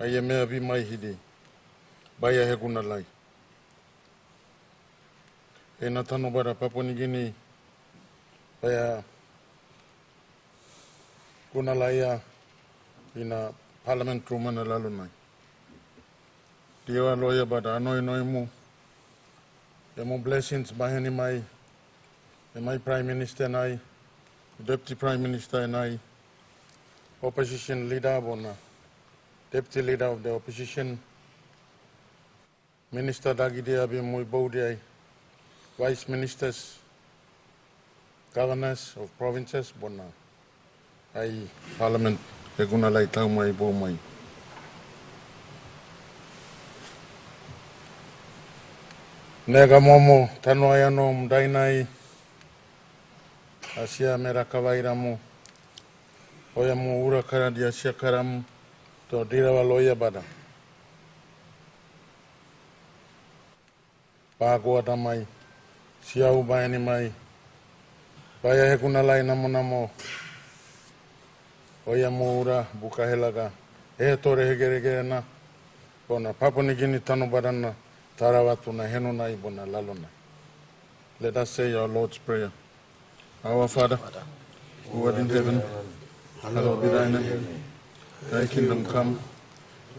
ai e mea vi mai hidi, bai a he kuna lai. E na tano bara Papua New Guinea, bai a kuna lai a ina Parliament Rumana lalo nai. Tia loia bada anoi noi mu, e mo blessings bahani mai, e mai Prime Minister nai, Deputy Prime Minister nai, Opposition Leader bona, Deputy Leader of the Opposition, Minister Dagidia be mui baudiai, Vice Ministers, Governors of Provinces bona, ai Parliament e guna lai tau mai bo mai. Nega momo tano ai ano mdainai, asia mera kawaira mo, oia mo ura kara di asia karamu, to dirawa loia bada. Pāgoa da mai, siau baini mai, baya he kuna lai namo namo, oia mo ura buka helaga, e tore hegeregere na, bona Papua New Guinea tano badana, tarawatu na heno nai bona lalo nai. Let us say our Lord's Prayer. Our Father, who art in heaven, hallowed be thy name. Thy kingdom come,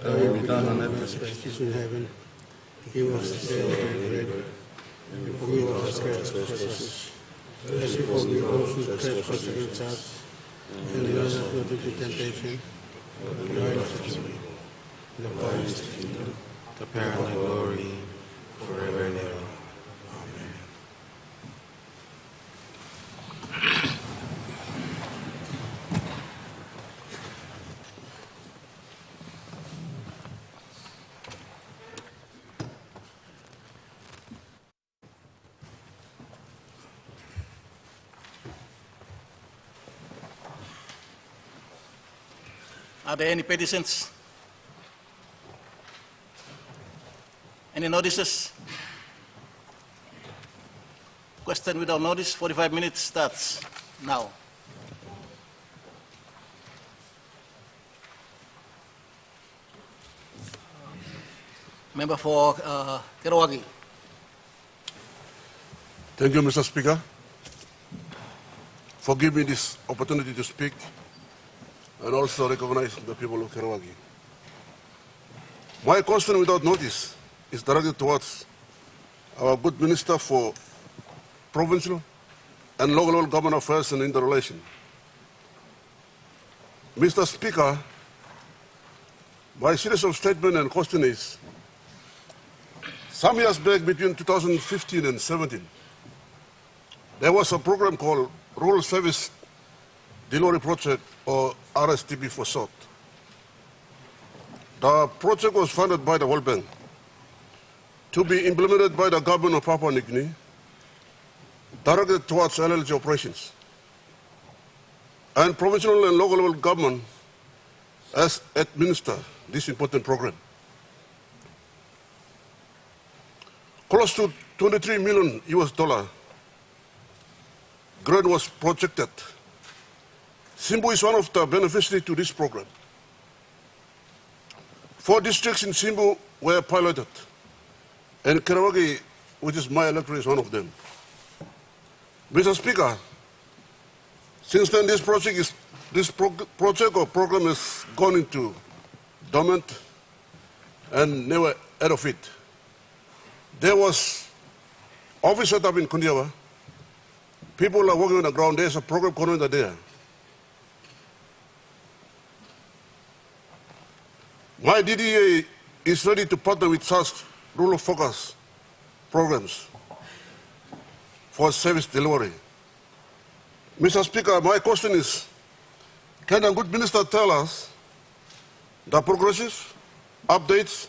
thy will be done on earth as it is in heaven. Give us this day our daily bread, and forgive us our trespasses, as we forgive those who trespass against us, and lead us not into temptation, but deliver us from evil. The power is the kingdom, the power and the glory, forever and ever. Amen. Are there any petitions? Any notices? Question without notice, 45 minutes starts now. Member for Kerawagi. Thank you, Mr. Speaker, for giving me this opportunity to speak and also recognize the people of Kerawagi. My question without notice is directed towards our good Minister for Provincial and Local Government Affairs and Interrelation. Mr. Speaker, my series of statement and question is, some years back between 2015 and 17, there was a program called Rural Service Delivery Project, or RSTP for short. The project was funded by the World Bank to be implemented by the government of Papua New Guinea, directed towards LLG operations. And provincial and local level government has administered this important program. Close to 23 million US dollar grant was projected. Simbu is one of the beneficiaries to this program. 4 districts in Simbu were piloted, and Kerawagi, which is my electorate, is one of them. Mr. Speaker, since then this project or program has gone into dormant and never heard of it. There was office set up in Kundiawa. People are working on the ground. There's a program coordinator there. My DDA is ready to partner with such rural focus programs for service delivery. Mr. Speaker, my question is, can the good minister tell us the progresses, updates,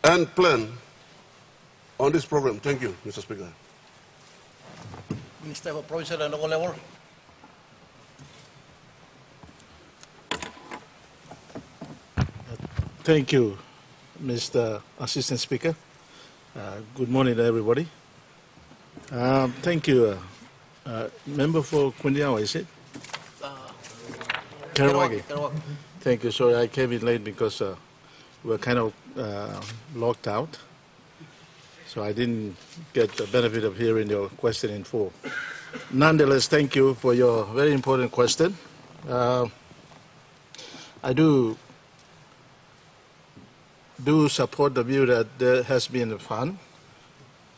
and plan on this program? Thank you, Mr. Speaker. Minister for Provincial and Local Level. Thank you, Mr. Assistant Speaker. Good morning, everybody. Thank you, Member for Kundiawa, is it? Kerawagi. Thank you. Sorry, I came in late because we were kind of locked out. So I didn't get the benefit of hearing your question in full. Nonetheless, thank you for your very important question. I do support the view that there has been a fund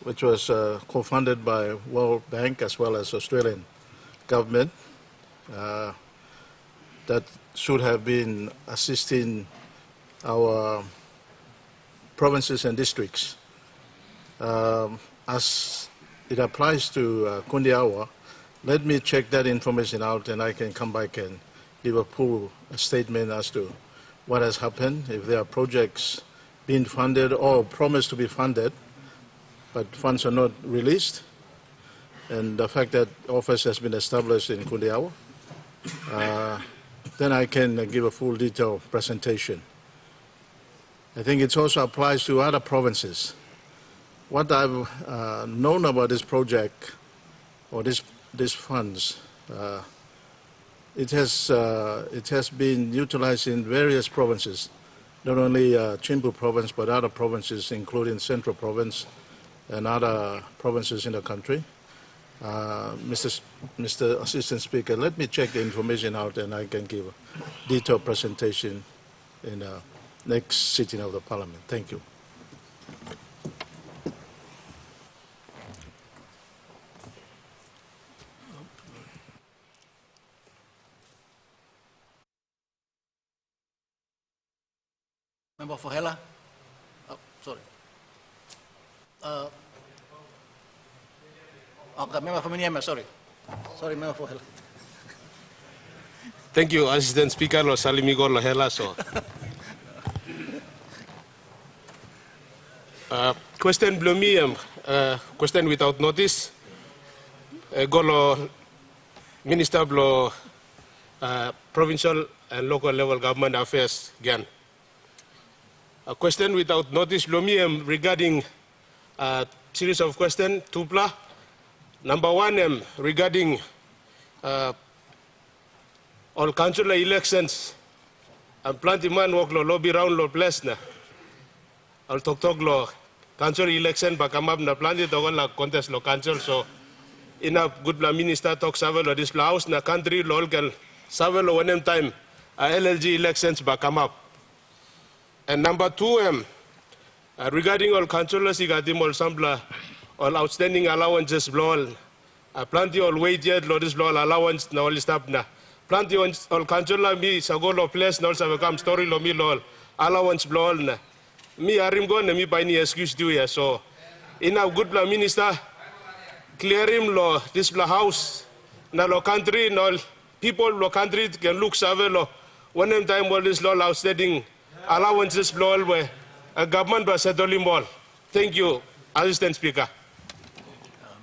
which was co-funded by World Bank as well as Australian government that should have been assisting our provinces and districts. As it applies to Kundiawa, let me check that information out and I can come back and give a full statement as to what has happened, if there are projects being funded or promised to be funded, but funds are not released, and the fact that office has been established in Kundiawa, then I can give a full detailed presentation. I think it also applies to other provinces. What I've known about this project or these funds, it has been utilized in various provinces, not only Chimbu province but other provinces, including Central Province and other provinces in the country. Mr. Assistant Speaker, let me check the information out and I can give a detailed presentation in the next sitting of the Parliament. Thank you. Member for Hela? Oh, sorry. Okay, Member for Miniama, sorry. Sorry, Member for Hela. Thank you, Assistant Speaker. Lo salimigo lo Hela so. Question blumi question without notice. Golo Minister blo provincial and local level government affairs again. A question without notice blumi regarding a series of questions. Tupla. Number one regarding all councillor elections and plenty man work lo lobby round lo place na. Al tok lo council election bakamab na plenty to la contest lo council so ina good la minister talk savel lo this house na country lo can savel lo one time LLG elections bakamab. And number two regarding all councillors igatim all sambla all outstanding allowances blow plenty all wait yet lo this blow allowance na all stop na plenty all councillor mi sagolo place na all sa come story lo mi lo allowance blow na mi arim go na mi by ni excuse do ya so in a good la minister clear him lo this la house na lo country no people lo country can look savelo one time all this law outstanding allowances blow where a government by settling ball. Thank you, Assistant Speaker.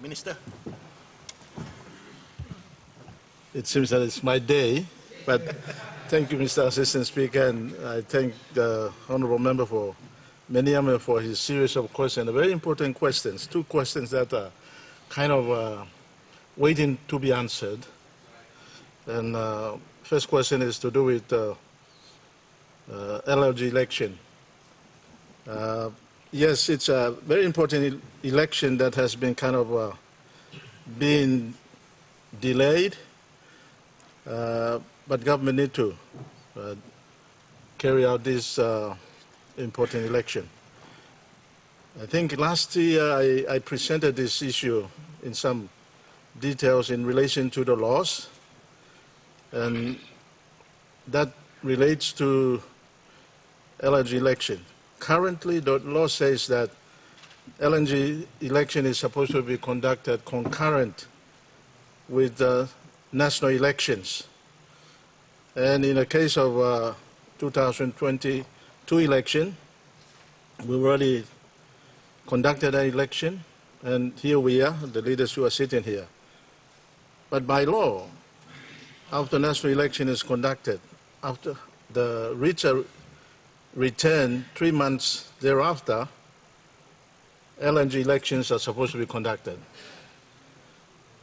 Minister. It seems that it's my day, but thank you, Mr. Assistant Speaker, and I thank the Honourable Member for Meniame for his series of questions, very important questions, two questions that are kind of waiting to be answered. And first question is to do with LLG election. Yes, it's a very important election that has been kind of been delayed, but government need to carry out this important election. I think last year I presented this issue in some details in relation to the laws, and that relates to LNG election. Currently, the law says that LNG election is supposed to be conducted concurrent with the national elections. And in the case of 2022 election, we already conducted an election, and here we are, the leaders who are sitting here. But by law, after national election is conducted, after the return 3 months thereafter, LNG elections are supposed to be conducted.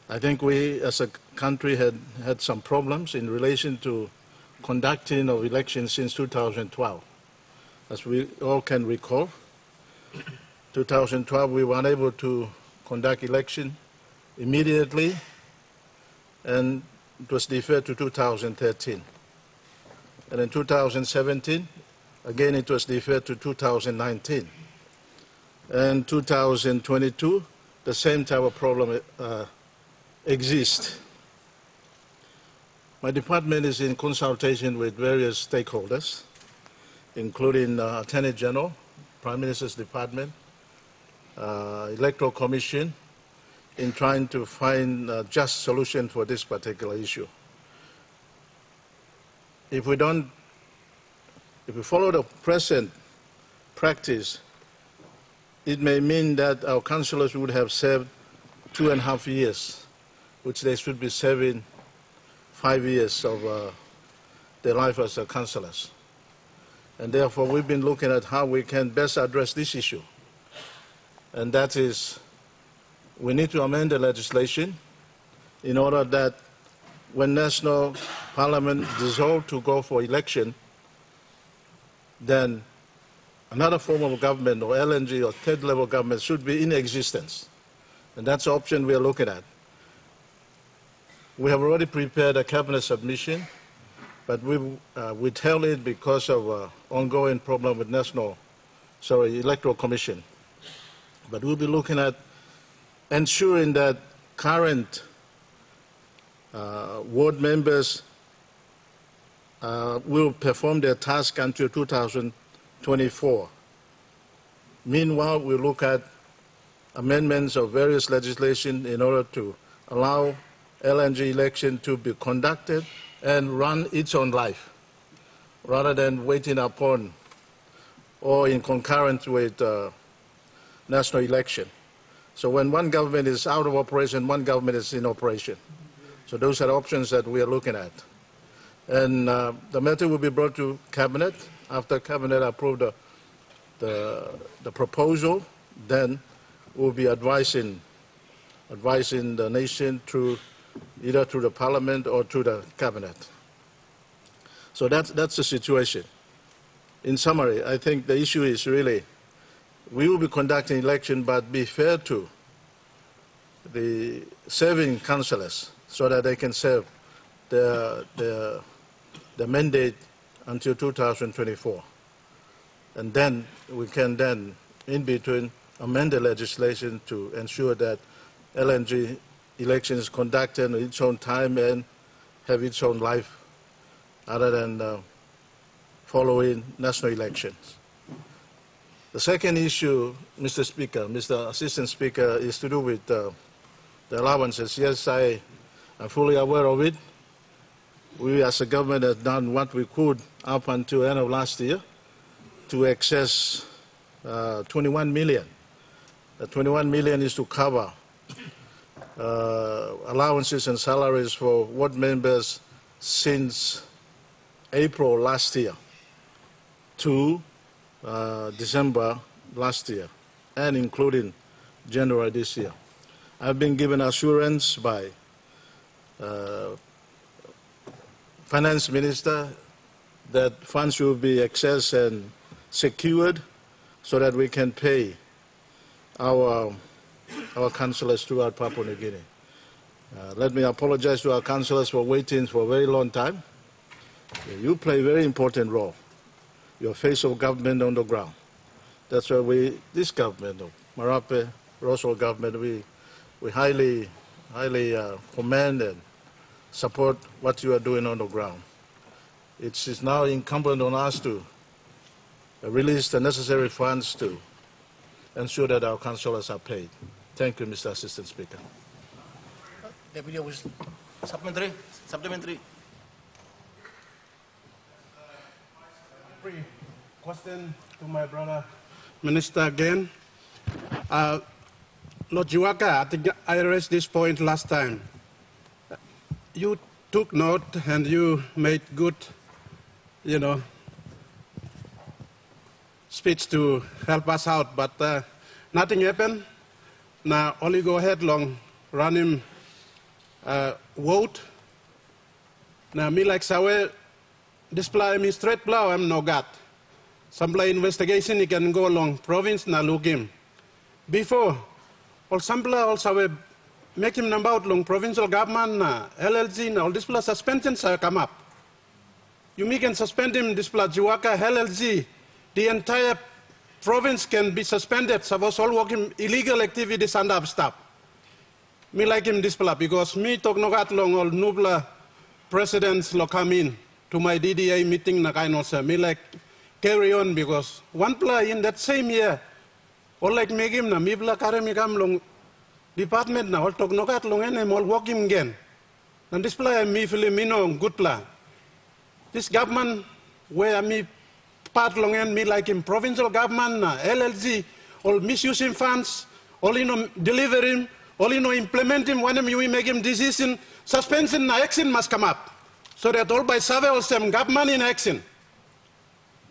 I think we as a country had some problems in relation to conducting of elections since 2012. As we all can recall, 2012 we were unable to conduct election immediately, and it was deferred to 2013. And in 2017, again it was deferred to 2019. And 2022, the same type of problem exists. My department is in consultation with various stakeholders, including Attorney General, Prime Minister's Department, Electoral Commission, in trying to find a just solution for this particular issue. If we follow the present practice, it may mean that our councillors would have served 2.5 years, which they should be serving 5 years of their life as councillors. And therefore, we've been looking at how we can best address this issue. And that is, we need to amend the legislation in order that when National Parliament dissolved to go for election, then another form of government, or LNG, or third-level government, should be in existence. And that's the option we are looking at. We have already prepared a cabinet submission, but we withheld it because of ongoing problem with Electoral Commission. But we'll be looking at ensuring that current ward members will perform their task until 2024. Meanwhile, we'll look at amendments of various legislation in order to allow LNG election to be conducted and run its own life, rather than waiting upon or in concurrence with national election. So when one government is out of operation, one government is in operation. So those are options that we are looking at. And the matter will be brought to Cabinet. After Cabinet approves the proposal, then we'll be advising the nation either through the Parliament or through the Cabinet. So that's the situation. In summary, I think the issue is really, we will be conducting election, but be fair to the serving councillors so that they can serve the mandate until 2024. And then we can in between, amend the legislation to ensure that LNG election is conducted in its own time and have its own life, other than following national elections. The second issue, Mr. Speaker, Mr. Assistant Speaker, is to do with the allowances. Yes, I am fully aware of it. We as a government have done what we could up until the end of last year to access 21 million. The 21 million is to cover allowances and salaries for ward members since April last year to December last year, and including January this year. I've been given assurance by Finance Minister that funds will be accessed and secured so that we can pay our councillors throughout Papua New Guinea. Let me apologize to our councillors for waiting for a very long time. You play a very important role. You're face of government on the ground. That's why this government, Marape, Roswell government, we highly commend and support what you are doing on the ground. It is now incumbent on us to release the necessary funds to ensure that our councillors are paid. Thank you, Mr. Assistant Speaker. Deputy, supplementary. Question to my brother Minister again. Lord Jiwaka, I think I raised this point last time. You took note and you made good, speech to help us out, but nothing happened. Now, only go ahead long, run him vote. Now, me like Sawe, display me straight blow am no gat. Some investigation he can go along province na look him. Before, all some also make him number out long provincial government na LLG na all display suspensions come up. You can suspend him display Jiwaka LLG. The entire province can be suspended. Suppose all working illegal activities and up stop. Me like him display because me talk no gat long all nubla presidents lo come in to my DDA meeting na kain also. Me like carry on because one play in that same year all like make him na me bla kare me kam long department na all talk no gat long and all work him again. And display me feel me no good plan. This government where me part long and me like him provincial government na LLG all misusing funds all delivering all implementing when you make him decision suspension na action must come up so that all by several some government in action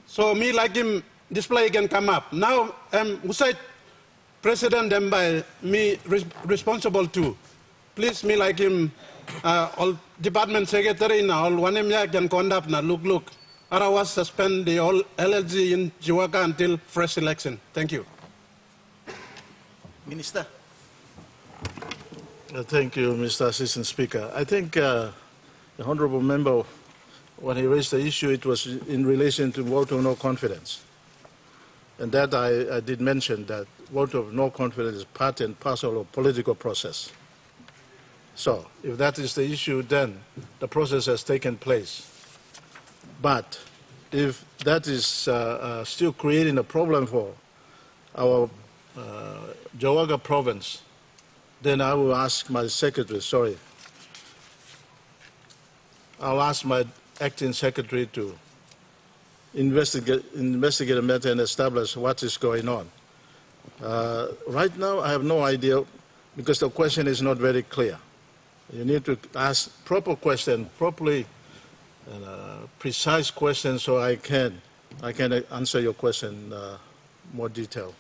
so me like him display can come up now Usai president and by me responsible too please me like him all department secretary now all one can conduct na look otherwise suspend the all LLG in Jiwaka until fresh election. Thank you. Minister. Thank you, Mr. Assistant Speaker. I think the honourable member, when he raised the issue, it was in relation to vote of no confidence. And that I did mention that vote of no confidence is part and parcel of political process. So if that is the issue, then the process has taken place. But if that is still creating a problem for our Jawaga province, then I will ask my secretary, I'll ask my acting secretary to investigate the matter and establish what is going on. Right now, I have no idea because the question is not very clear. You need to ask proper question, properly precise question, so I can answer your question more detail.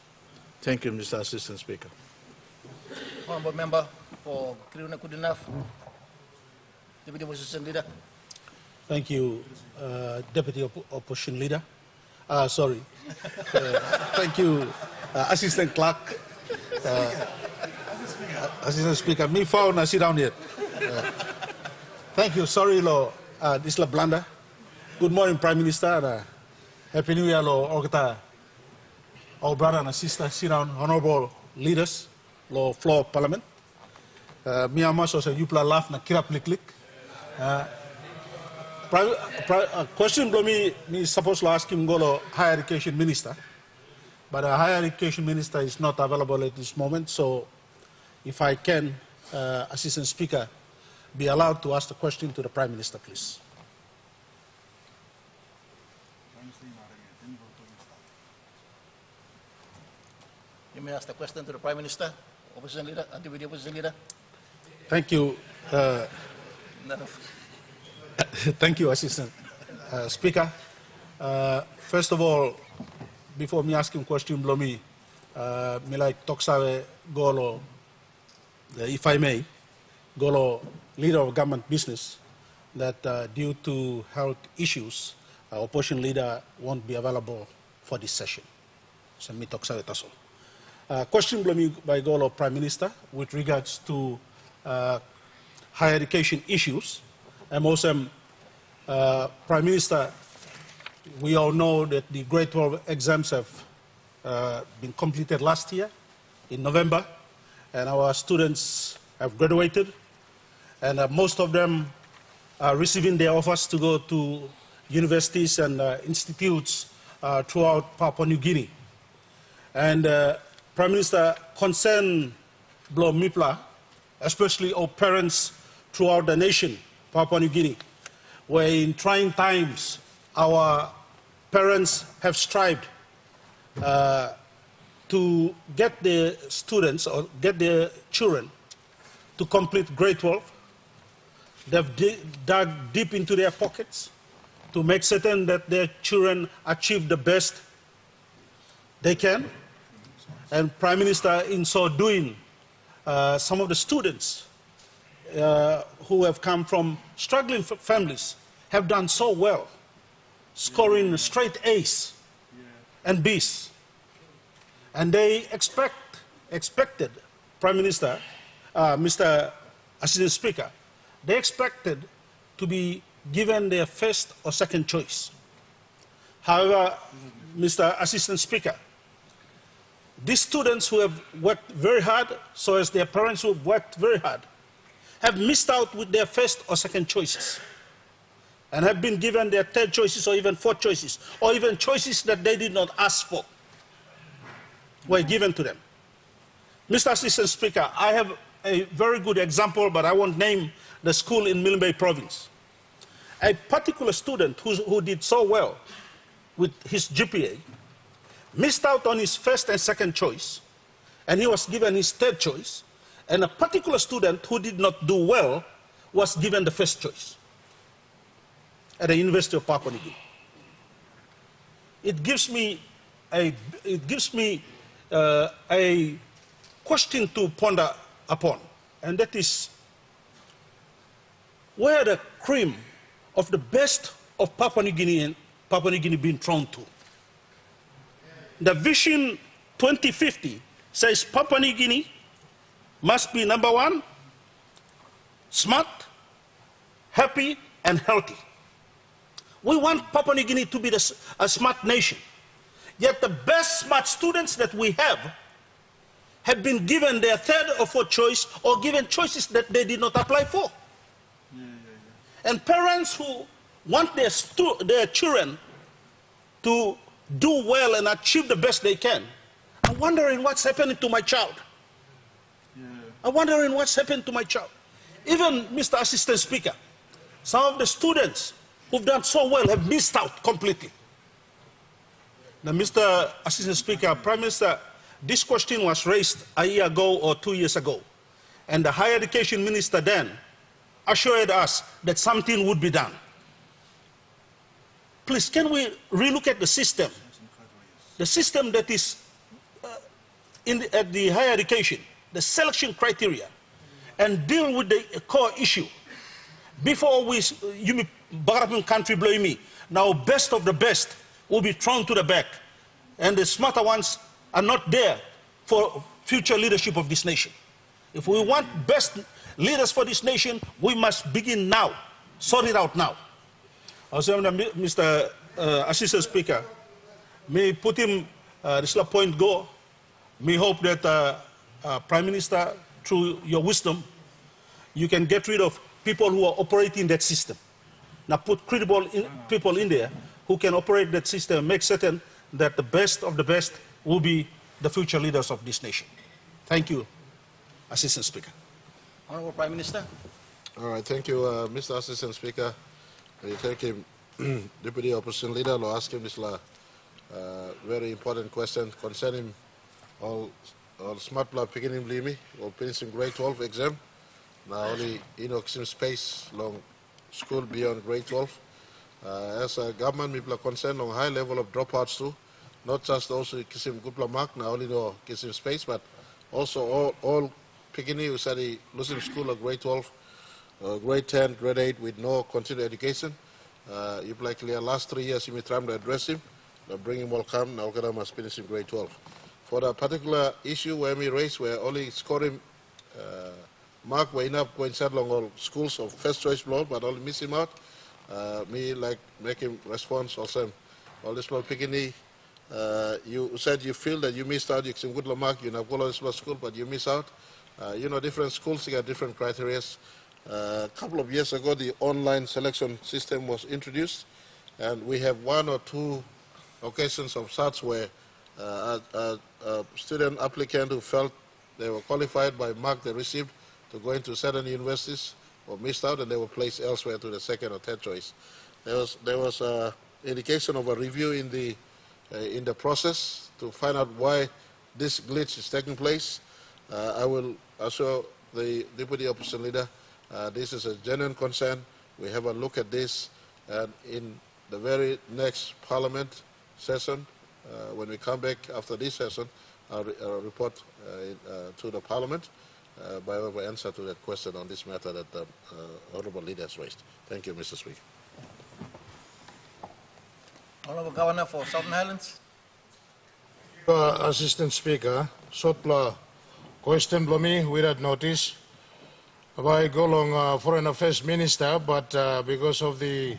Thank you, Mr. Assistant Speaker. Honorable member for Kiruna Kudinaf, Deputy Opposition Leader. Thank you, Deputy Opposition Leader. Thank you, Assistant Clerk. Assistant Speaker, me found I sit down here. Thank you. Sorry, Lo. This is La Blanda. Good morning, Prime Minister. Happy New Year, Lo. Orgata. Our brother and sister sit down, honorable leaders, Lo floor of Parliament. Me also say you play laugh na kirap lik. Question below me supposed to ask him go to Higher Education Minister, but the Higher Education Minister is not available at this moment. So, if I can, Assistant Speaker, be allowed to ask the question to the Prime Minister, please. You may ask the question to the Prime Minister, Opposition Leader, and Deputy Opposition Leader. Thank you. Thank you, Assistant Speaker. First of all, before me asking question, below me like Toksawe Golo, if I may, Golo, leader of government business, that due to health issues, opposition leader won't be available for this session. So me Toksawe Taso. Question below me by Golo Prime Minister with regards to higher education issues. And also, Prime Minister, we all know that the grade 12 exams have been completed last year in November, and our students have graduated, and most of them are receiving their offers to go to universities and institutes throughout Papua New Guinea. And Prime Minister, concern Blow Mipla, especially our parents throughout the nation, Papua New Guinea, where in trying times our parents have strived to get their students or get their children to complete grade 12. They've dug deep into their pockets to make certain that their children achieve the best they can. And Prime Minister, in so doing, some of the students who have come from struggling families have done so well scoring straight A's and B's. And they expected, Prime Minister, Mr. Assistant Speaker, they expected to be given their first or second choice. However, Mr. Assistant Speaker, these students who have worked very hard, so as their parents who have worked very hard, have missed out with their first or second choices and have been given their third choices or even fourth choices, or even choices that they did not ask for were given to them. Mr. Assistant Speaker, I have a very good example, but I won't name the school in Milne Province. A particular student who did so well with his GPA missed out on his first and second choice, and he was given his third choice, and a particular student who did not do well was given the first choice at the University of Papua New Guinea. It gives me a question to ponder upon, and that is, where the cream of the best of Papua New Guinea being thrown to? The Vision 2050 says Papua New Guinea must be number one, smart, happy, and healthy. We want Papua New Guinea to be a smart nation. Yet the best smart students that we have been given their third or fourth choice, or given choices that they did not apply for. And parents who want their children to do well and achieve the best they can are wondering what's happening to my child. I'm wondering what's happened to my child. Even, Mr. Assistant Speaker, some of the students who've done so well have missed out completely. Now, Mr. Assistant Speaker, Prime Minister, this question was raised a year ago or 2 years ago, and the Higher Education Minister then assured us that something would be done. Please, can we relook at the system that is at the higher education, the selection criteria, and deal with the core issue before you country blame me. Now, best of the best will be thrown to the back, and the smarter ones are not there for future leadership of this nation. If we want best leaders for this nation, we must begin now, sort it out now. Also, Mr. Assistant Speaker, may put him this point go. May hope that Prime Minister, through your wisdom, you can get rid of people who are operating that system. Now put credible people in there who can operate that system and make certain that the best of the best will be the future leaders of this nation. Thank you, Assistant Speaker. Honorable Prime Minister. All right, thank you, Mr. Assistant Speaker. I thank him, Deputy Opposition Leader, to ask him this very important question concerning all smart blood beginning me or finishing grade 12 exam. Now only some space long school beyond grade 12. As a government, people are concerned on high level of dropouts too. Not just those who kisim good mark, now only no kisim space, but also all beginning who study losing school of grade 12, grade 10, grade 8 with no continued education. If likely last 3 years you may try to address him, bring him welcome, now Okada must finish in grade 12. For the particular issue where we raised, where only scoring mark were enough going along all schools of first choice blood, but only miss him out. Me like make him response also. All this blood picking. You said you feel that you missed out. You can good mark. You have go to school, but you miss out. You know, different schools got different criteria. A couple of years ago, the online selection system was introduced, and we have 1 or 2 occasions of such where a student applicant who felt they were qualified by mark they received to go into certain universities or missed out, and they were placed elsewhere to the second or third choice. There was an indication of a review in the process to find out why this glitch is taking place. I will assure the Deputy Opposition Leader this is a genuine concern. We have a look at this, and in the very next Parliament session, when we come back after this session, I'll report to the Parliament by way of answer to that question on this matter that the Honourable Leader has raised. Thank you, Mr. Speaker. Honorable Governor for Southern Highlands. Assistant Speaker, short question for me without notice. I go along Foreign Affairs Minister, but because of the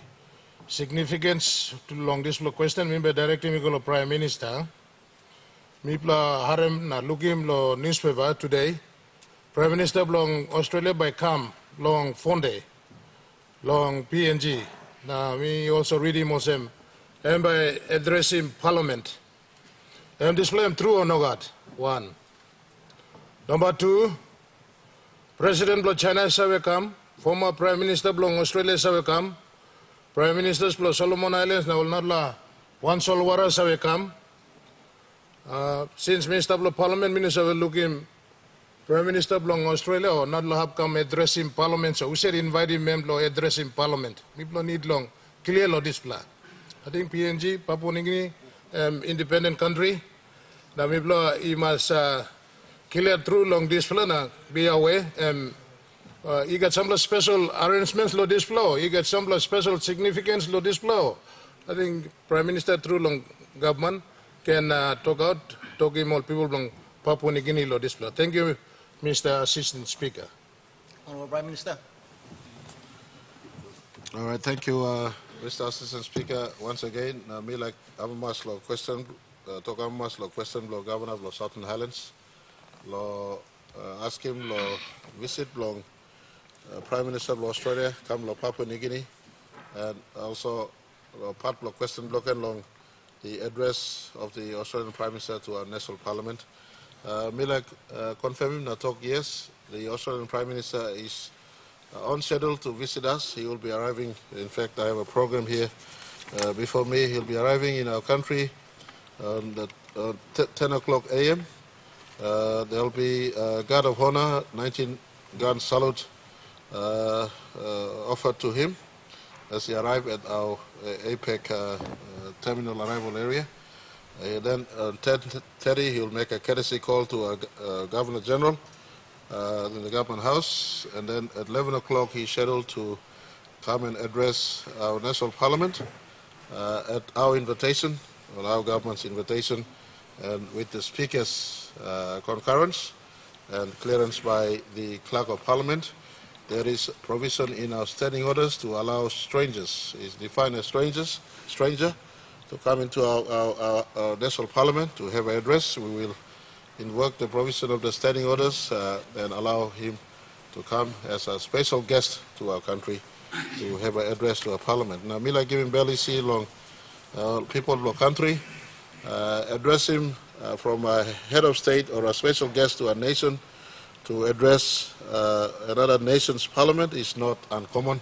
significance to long this question, me directly me go to Prime Minister. Me harem na looking lo newspaper today. Prime Minister long Australia by come long Fonde, long PNG. Now me also reading Mosem and by addressing Parliament. And display them true or no God. One. Number two, President of China have come, former Prime Minister of Australia have come, Prime Ministers of Solomon Islands now not la one Solwara have come. Since Minister of Parliament, Minister will look him, Prime Minister of Australia or not have come addressing Parliament, so we said invite him to addressing Parliament. People need long clear law display. I think PNG, Papua New Guinea, independent country. Now people he must clear through long display na be away. You got some special arrangements law display. You got some special significance law display. I think Prime Minister through long government can talk him all people from Papua New Guinea law display. Thank you, Mr. Assistant Speaker. Honorable Prime Minister. All right, thank you, Mr. Assistant Speaker. Once again, me like Amamas law question, talk Amamas law question, law Governor of Southern Highlands, law ask him law visit long Prime Minister of Australia, come law Papua New Guinea, and also part law question block and long the address of the Australian Prime Minister to our National Parliament. Me like confirm him na talk yes, the Australian Prime Minister is on schedule to visit us. He will be arriving. In fact, I have a program here before me. He'll be arriving in our country on 10 o'clock a.m. There'll be a guard of honor, 19-gun salute offered to him as he arrived at our APEC terminal arrival area. Then at 10:30, he'll make a courtesy call to our Governor General in the Government House, and then at 11 o'clock he's scheduled to come and address our National Parliament at our invitation, or our government's invitation, and with the Speaker's concurrence and clearance by the Clerk of Parliament. There is provision in our standing orders to allow strangers, is defined as stranger, to come into our National Parliament to have an address. We will invoke the provision of the standing orders and allow him to come as a special guest to our country to have an address to our Parliament. Now, me like giving barely see long people of our country, address him from a head of state or a special guest to a nation to address another nation's parliament is not uncommon.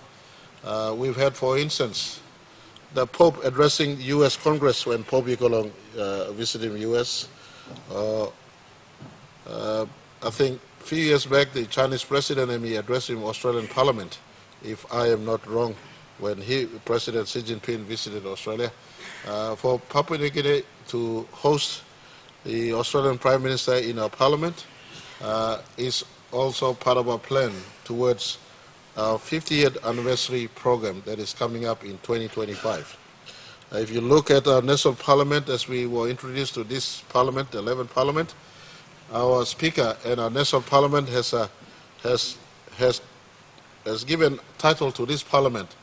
We've had, for instance, the Pope addressing U.S. Congress when Pope Yikolong visited the U.S. I think a few years back, the Chinese president and me addressing Australian Parliament, if I am not wrong, when President Xi Jinping visited Australia. For Papua New Guinea to host the Australian Prime Minister in our Parliament is also part of our plan towards our 50th anniversary program that is coming up in 2025. If you look at our National Parliament as we were introduced to this Parliament, the 11th Parliament, our Speaker and our National Parliament has given title to this Parliament,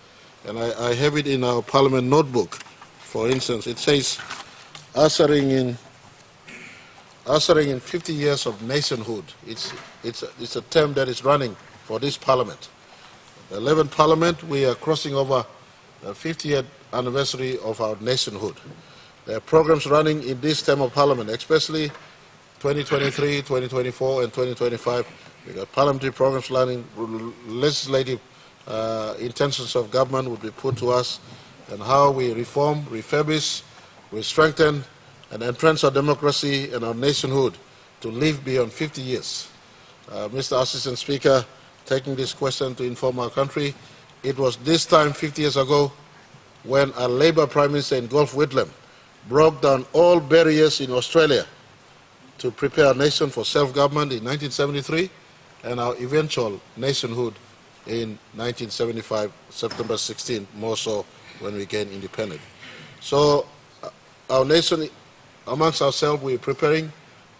and I have it in our Parliament notebook. For instance, it says, ushering in 50 years of nationhood. It's a term that is running for this Parliament. The 11th Parliament, we are crossing over the 50th anniversary of our nationhood. There are programs running in this term of Parliament, especially 2023, 2024, and 2025. We got parliamentary programs running, legislative intentions of government would be put to us, and how we reform, refurbish, we strengthen and entrench our democracy and our nationhood to live beyond 50 years. Mr. Assistant Speaker, taking this question to inform our country, it was this time 50 years ago when a Labour Prime Minister in Gulf Whitlam broke down all barriers in Australia to prepare our nation for self-government in 1973 and our eventual nationhood in 1975, September 16, more so when we gained independence. So our nation, amongst ourselves, we're preparing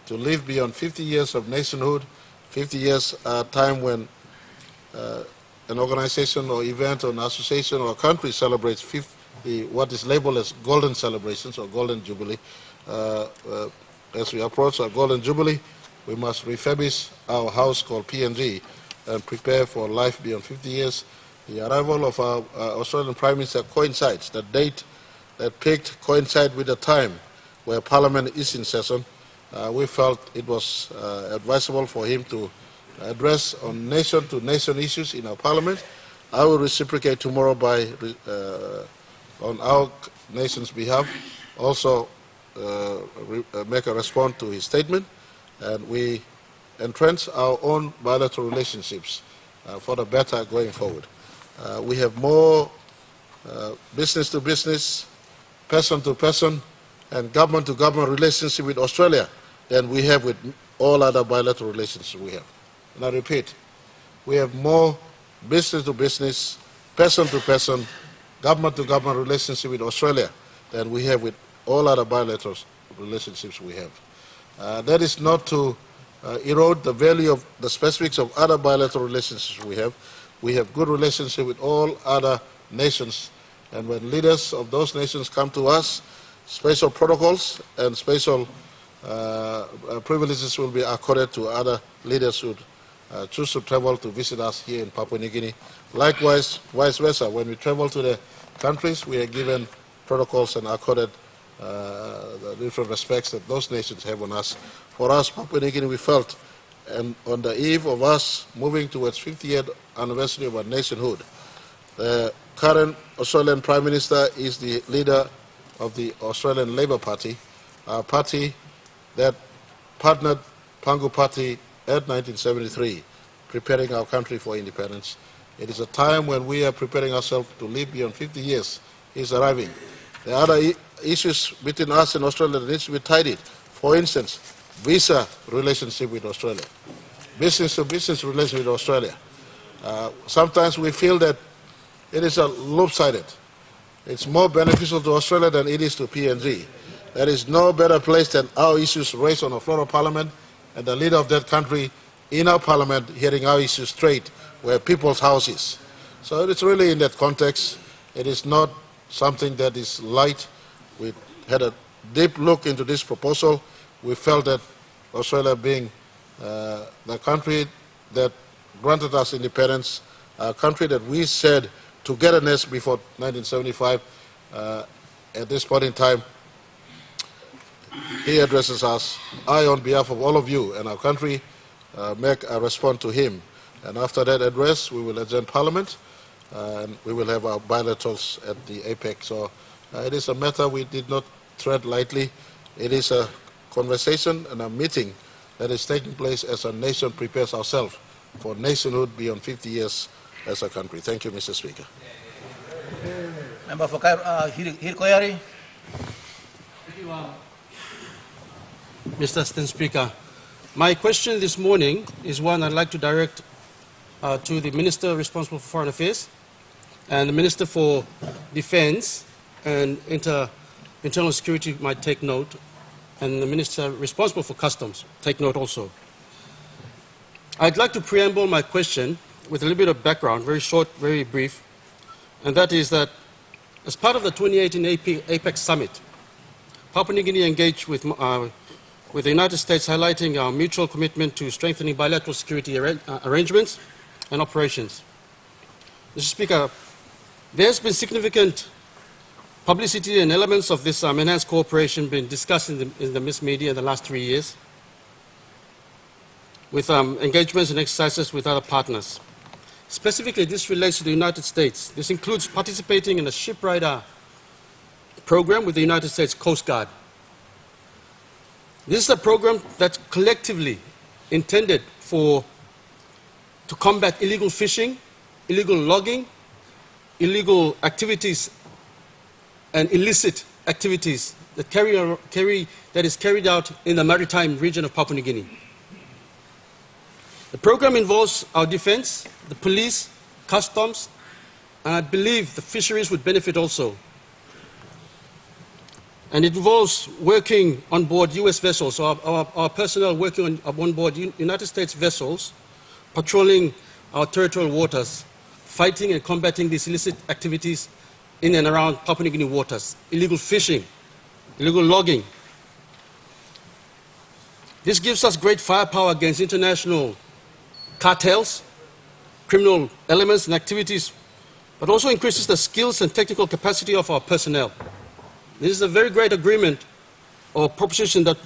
to live beyond 50 years of nationhood, 50 years time when an organization or event or an association or a country celebrates what is labeled as golden celebrations or golden jubilee. As we approach our golden jubilee, we must refurbish our house called PNG and prepare for life beyond 50 years. The arrival of our Australian Prime Minister coincides, the date that picked coincide with the time where Parliament is in session. We felt it was advisable for him to address on nation-to-nation issues in our Parliament. I will reciprocate tomorrow by, on our nation's behalf, also make a response to his statement, and we entrench our own bilateral relationships for the better going forward. We have more business-to-business, person-to-person, and government-to-government relationship with Australia than we have with all other bilateral relationships we have. And I repeat, we have more business-to-business, person-to-person, government-to-government relationship with Australia than we have with all other bilateral relationships we have. That is not to erode the value of the specifics of other bilateral relationships we have. We have good relationship with all other nations, and when leaders of those nations come to us, special protocols and special privileges will be accorded to other leaders who choose to travel to visit us here in Papua New Guinea. Likewise, vice versa, when we travel to the countries, we are given protocols and accorded the different respects that those nations have on us. For us, Papua New Guinea, we felt, and on the eve of us moving towards 50th anniversary of our nationhood, the current Australian Prime Minister is the leader of the Australian Labour Party, a party that partnered Pangu Party at 1973, preparing our country for independence. It is a time when we are preparing ourselves to live beyond 50 years. Is arriving. The other issues between us and Australia that needs to be tidied. For instance, visa relationship with Australia, business-to-business relationship with Australia. Sometimes we feel that it is a lopsided. It's more beneficial to Australia than it is to PNG. There is no better place than our issues raised on the floor of Parliament and the leader of that country in our Parliament hearing our issues straight where people's house is. So it's really in that context. It is not something that is light. We had a deep look into this proposal. We felt that Australia being the country that granted us independence, a country that we said togetherness before 1975, at this point in time, he addresses us. I, on behalf of all of you and our country, make a response to him. And after that address, we will adjourn Parliament, and we will have our bilaterals at the APEC. So it is a matter we did not tread lightly. It is a conversation and a meeting that is taking place as a nation prepares ourselves for nationhood beyond 50 years as a country. Thank you, Mr. Speaker. Member for Hirkoyari. Thank you, Mr. Assistant Speaker. My question this morning is one I'd like to direct to the Minister responsible for Foreign Affairs and the Minister for Defense and Internal Security might take note, and the Minister responsible for Customs take note also. I'd like to preamble my question with a little bit of background, very short, very brief, and that is that as part of the 2018 APEC Summit, Papua New Guinea engaged with the United States, highlighting our mutual commitment to strengthening bilateral security arrangements and operations. Mr. Speaker, there has been significant publicity and elements of this enhanced cooperation been discussed in the mass media in the last 3 years, with engagements and exercises with other partners. Specifically, this relates to the United States. This includes participating in a shipwrighter program with the United States Coast Guard. This is a program that's collectively intended to combat illegal fishing, illegal logging, illegal activities, and illicit activities that is carried out in the maritime region of Papua New Guinea. The program involves our defense, the police, customs, and I believe the fisheries would benefit also. And it involves working on board U.S. vessels, so our personnel working on board United States vessels, patrolling our territorial waters, fighting and combating these illicit activities in and around Papua New Guinea waters, illegal fishing, illegal logging. This gives us great firepower against international cartels, criminal elements and activities, but also increases the skills and technical capacity of our personnel. This is a very great agreement or proposition that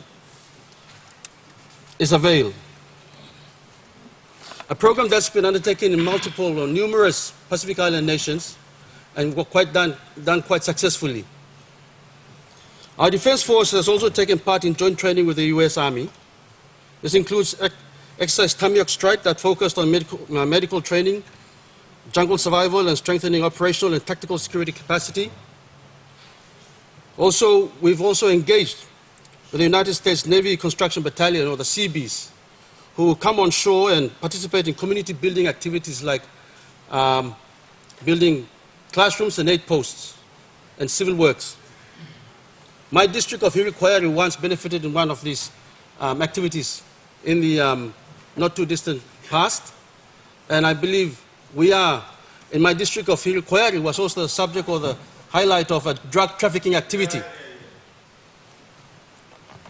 is availed. A program that's been undertaken in multiple or numerous Pacific Island nations and done quite successfully. Our Defense Force has also taken part in joint training with the U.S. Army. This includes exercise Tamiyok Strike that focused on medical training, jungle survival, and strengthening operational and tactical security capacity. Also, we've also engaged with the United States Navy Construction Battalion, or the Seabees, who come on shore and participate in community building activities like building classrooms and aid posts and civil works. My district of Hirikwayari once benefited in one of these activities in the not too distant past, and I believe we are, in my district of Hirikwayari, was also the subject or the highlight of a drug trafficking activity.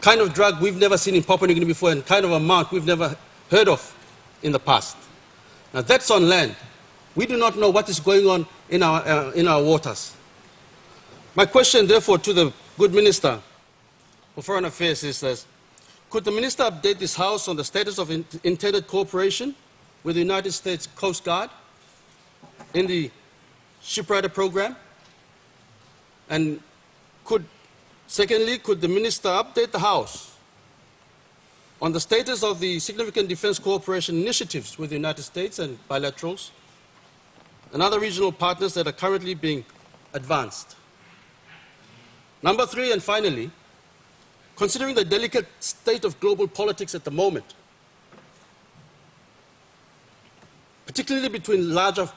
Kind of drug we've never seen in Papua New Guinea before, and kind of amount we've never heard of in the past. Now that's on land. We do not know what is going on in our waters. My question, therefore, to the good Minister for Foreign Affairs is this: could the Minister update this House on the status of intended cooperation with the United States Coast Guard in the shipwrighter program? And secondly, could the Minister update the House on the status of the significant defense cooperation initiatives with the United States and bilaterals and other regional partners that are currently being advanced? Number three, and finally, considering the delicate state of global politics at the moment, particularly between larger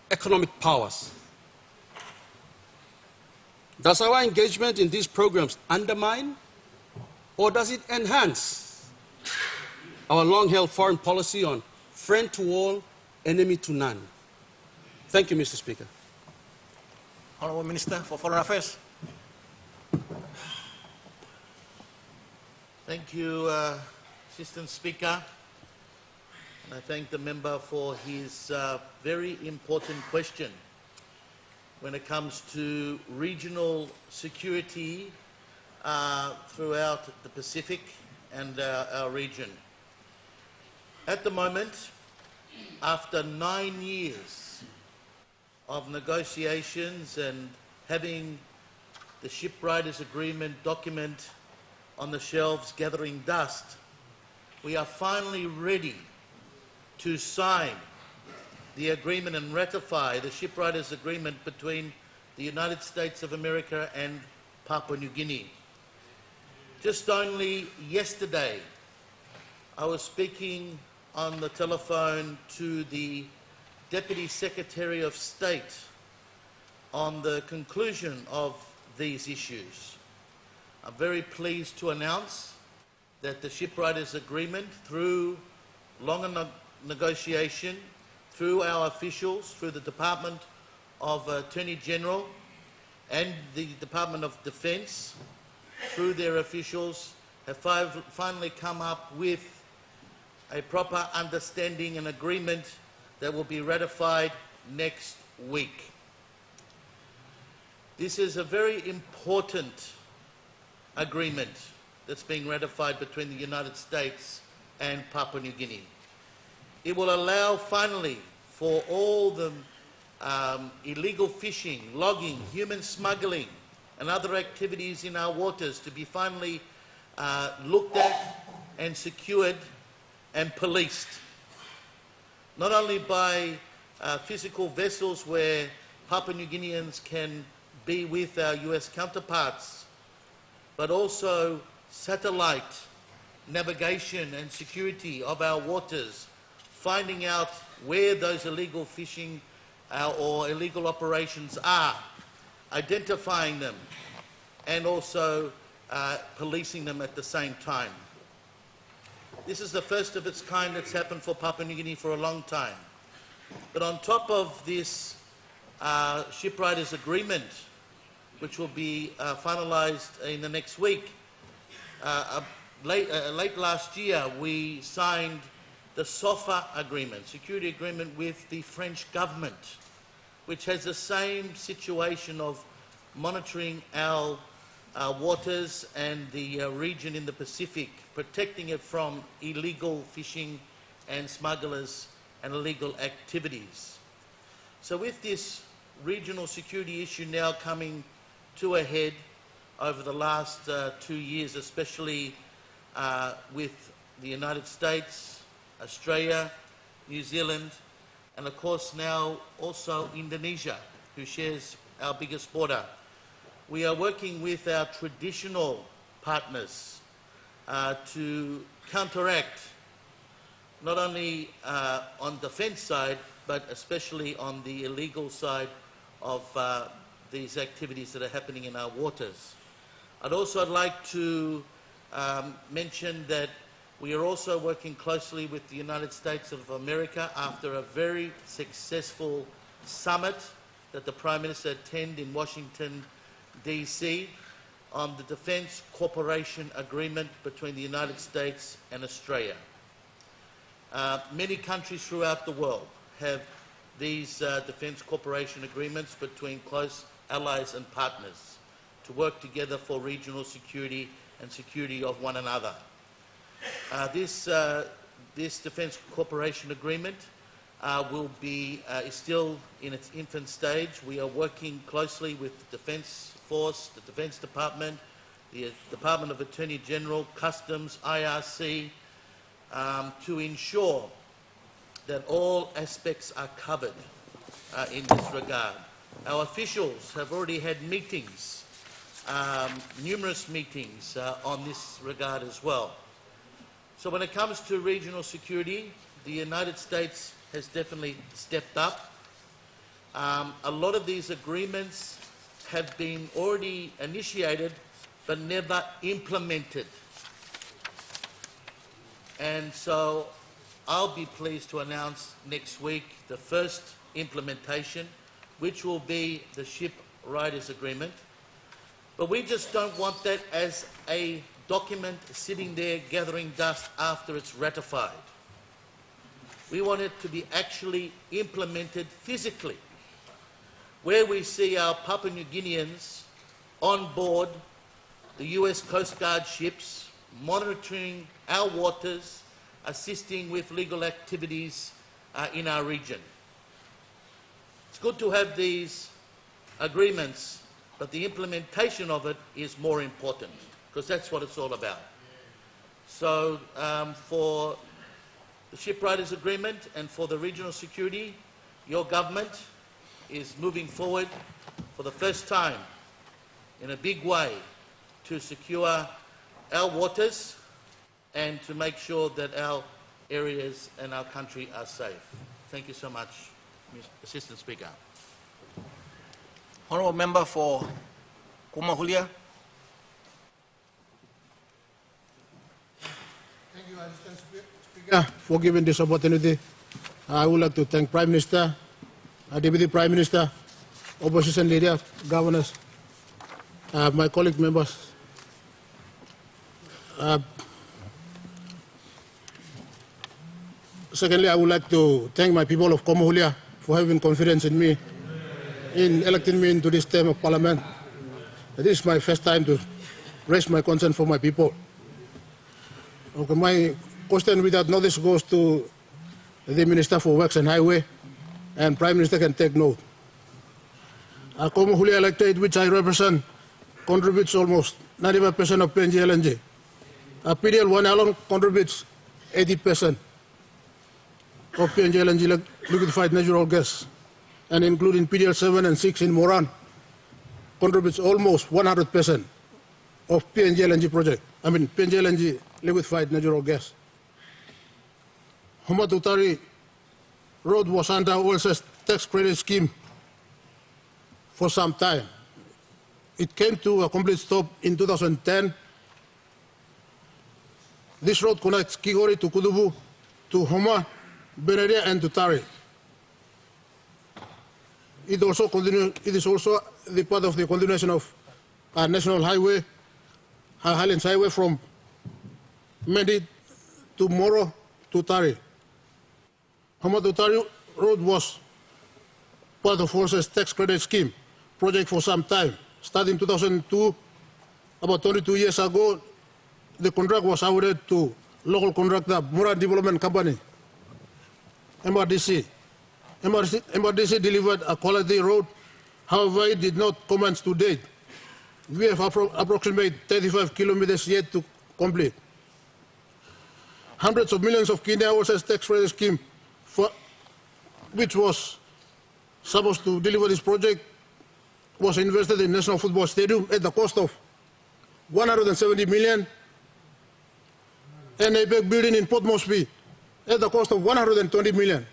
economic powers, does our engagement in these programs undermine or does it enhance our long-held foreign policy on friend to all, enemy to none? Thank you, Mr. Speaker. Honourable Minister for Foreign Affairs. Thank you, Assistant Speaker. And I thank the member for his very important question when it comes to regional security throughout the Pacific and our region. At the moment, after 9 years of negotiations and having the Shipwrights Agreement document on the shelves gathering dust, we are finally ready to sign the agreement and ratify the Shipwrights Agreement between the United States of America and Papua New Guinea. Just only yesterday, I was speaking on the telephone to the Deputy Secretary of State on the conclusion of these issues. I'm very pleased to announce that the Shipwrights Agreement, through longer negotiation, through our officials, through the Department of Attorney General and the Department of Defence, through their officials, have finally come up with a proper understanding and agreement that will be ratified next week. This is a very important agreement that's being ratified between the United States and Papua New Guinea. It will allow finally for all the illegal fishing, logging, human smuggling and other activities in our waters to be finally looked at and secured and policed. Not only by physical vessels where Papua New Guineans can be with our US counterparts, but also satellite navigation and security of our waters, finding out where those illegal fishing or illegal operations are, identifying them, and also policing them at the same time. This is the first of its kind that's happened for Papua New Guinea for a long time. But on top of this shipwriters agreement, which will be finalised in the next week, late last year we signed the SOFA agreement, security agreement with the French government, which has the same situation of monitoring our waters and the region in the Pacific, protecting it from illegal fishing and smugglers and illegal activities. So with this regional security issue now coming to a head over the last 2 years, especially with the United States, Australia, New Zealand, and of course now also Indonesia, who shares our biggest border. We are working with our traditional partners to counteract not only on the defence side, but especially on the illegal side of these activities that are happening in our waters. I'd also like to mention that we are also working closely with the United States of America after a very successful summit that the Prime Minister attended in Washington, D.C. on the Defence Cooperation Agreement between the United States and Australia. Many countries throughout the world have these defence cooperation agreements between close allies and partners to work together for regional security and security of one another. This defence cooperation agreement is still in its infant stage. We are working closely with the Defence Force, the Defence Department, the Department of Attorney General, Customs, IRC, to ensure that all aspects are covered in this regard. Our officials have already had meetings, numerous meetings on this regard as well. So when it comes to regional security, the United States has definitely stepped up. A lot of these agreements have been already initiated but never implemented. And so I'll be pleased to announce next week the first implementation, which will be the Shipwriters Agreement. But we just don't want that as a document sitting there gathering dust after it's ratified. We want it to be actually implemented physically, where we see our Papua New Guineans on board the US Coast Guard ships, monitoring our waters, assisting with legal activities in our region. It's good to have these agreements, but the implementation of it is more important, because that's what it's all about. So for the Shipwriters Agreement and for the regional security, your government is moving forward for the first time in a big way to secure our waters and to make sure that our areas and our country are safe. Thank you so much, Mr. Assistant Speaker. Honourable Member for Kumahulia. Thank you, Assistant Speaker, for giving this opportunity. I would like to thank Prime Minister, Deputy Prime Minister, Opposition Leader, Governors, my colleague members. Secondly, I would like to thank my people of Komahulia for having confidence in me, in electing me into this term of Parliament. This is my first time to raise my concern for my people. Okay, my question without notice goes to the Minister for Works and Highway, and Prime Minister can take note. Komahulia electorate, which I represent, contributes almost 95% of PNG LNG. PDL1 alone contributes 80% of PNG LNG liquefied natural gas, and including PDL7 and 6 in Moran, contributes almost 100% of PNG LNG project. PNG LNG liquefied natural gas. Homatutari Road was under OLS's tax credit scheme for some time. it came to a complete stop in 2010. This road connects Kigori to Kudubu, to Homa, Beneria, and to Tari. It is also the part of the continuation of our national highway, our Highlands Highway from Medi to Moro to Tari. Homa to Tari road was part of Forces tax credit scheme project for some time. Starting in 2002, about 22 years ago, the contract was awarded to local contractor, Mura Development Company, MRDC. MRDC delivered a quality road, however, it did not commence to date. We have approximately 35 kilometers yet to complete. Hundreds of millions of Kenya hours tax credit scheme, which was supposed to deliver this project, was invested in National Football Stadium at the cost of 170 million, and a big building in Port Moresby at the cost of 120 million.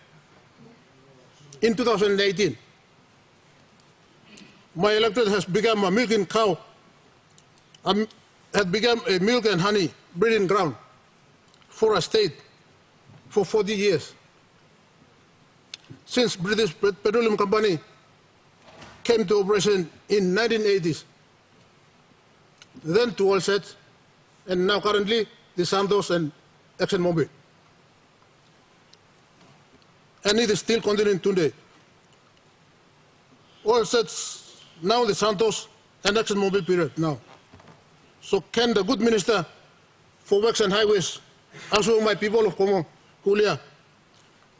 In 2018, my electorate has become a milking cow, has become a milk and honey breeding ground for a state for 40 years. Since British Petroleum Company came to operation in 1980s, then to All Sets, and now currently the Santos and ExxonMobil. And it is still continuing today. All Sets, now the Santos and ExxonMobil period now. So can the good minister for works and highways assure my people of Como, Julia,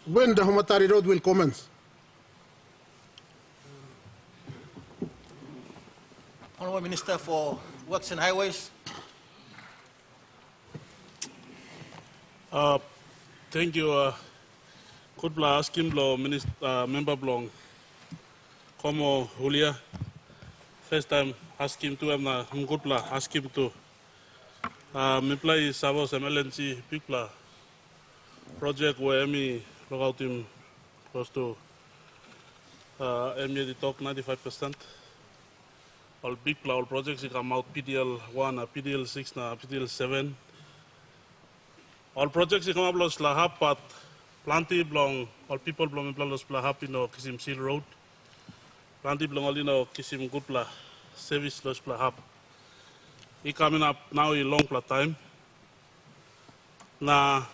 when the Homatari Road will commence? Honorable Minister for Works and Highways. Thank you. Good bla asking blo minister member blong. Como Julia. First time asking to him na good bla asking to. Me play Savos MLNC big bla project where me logout him close to the top 95%. All big all projects come out PDL1, PDL6, PDL7. All projects come out los lahap but plenty belong all people belong los lahap in Kisim Seal Road. Plenty belong all in Kisim good pla service los lahap. He coming up now a long pla time. Na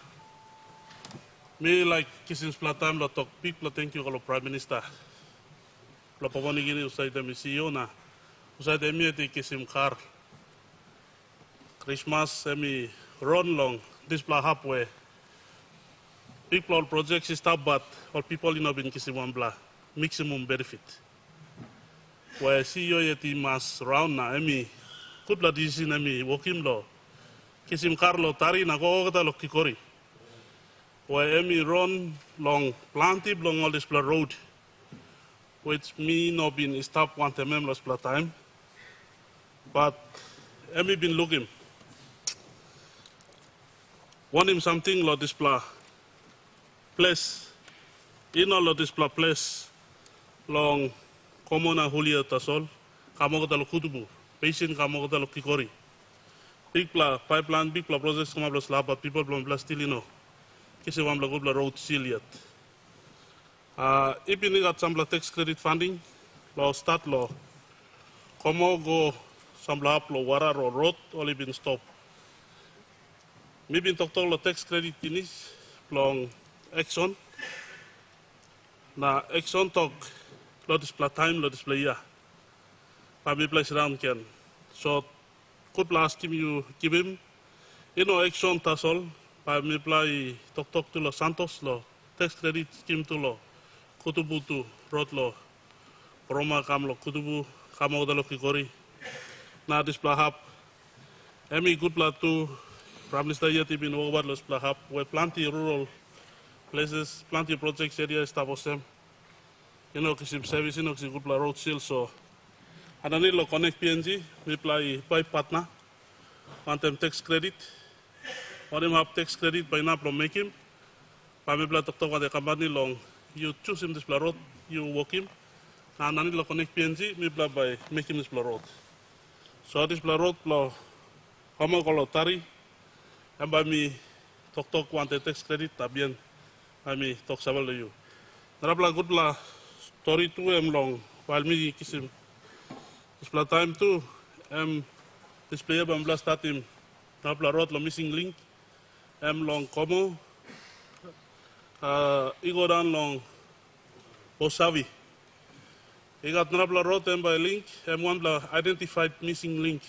me like Kisim's pla time lo talk big pla thank you to Prime Minister. Lo pawani gini usai demi CEO na. Usai demi eti Kisim car. Christmas emi run long this pla halfway. Big all projects is stop but all people in been Kisim one bla maximum benefit. Where CEO yeti mas round na emi good bla decision emi walking lo Kisim car lo tari na go lo kikori. Where emi run long plenty long all this pla road. Which me no been stop one time lost pla time. But emi been looking. Want him something lo display place. Lo display place long common and Julia tasol. Kamo ko lo kutubu. Patient kamo ko lo kikori. Big pla pipeline, big pla projects come up slab but people bla still Kisi one bla good road seal yet. If you got some tax credit funding, lo start lo. Como go some up lo warar or road only been stopped. Maybe talk lo tax credit finish long Exxon. Na Exxon talk lo display time lo display ya. Pa me place around can. So could last him you give him. Exxon tasol. Pa me play talk to lo Santos lo tax credit scheme to lo. Kutubu tu road lo. Roma kam lo kutubu kamo lo kikori. Na display hub. Emi good pla tu. Prime Minister yet been over los plahap where plenty rural places, plenty projects area established them. Kisim service, kisim good pla road seal so. Adani lo connect PNG, we play by partner. Want them tax credit. Want them have tax credit by now from make him. Pa me pla talk to the company long. You choose him this pla road, you walk him. And Adani lo connect PNG, me pla by make him this pla road. So this bla road bla homo kolotari, and by me talk want the tax credit tabian, by me talk sabal you. Narapla good bla story tu long while me kisim. This bla time tu display bla start him. Narapla road lo missing link, long como, igo dan long Bosavi. I got Nabla road and by link, one bla identified missing link.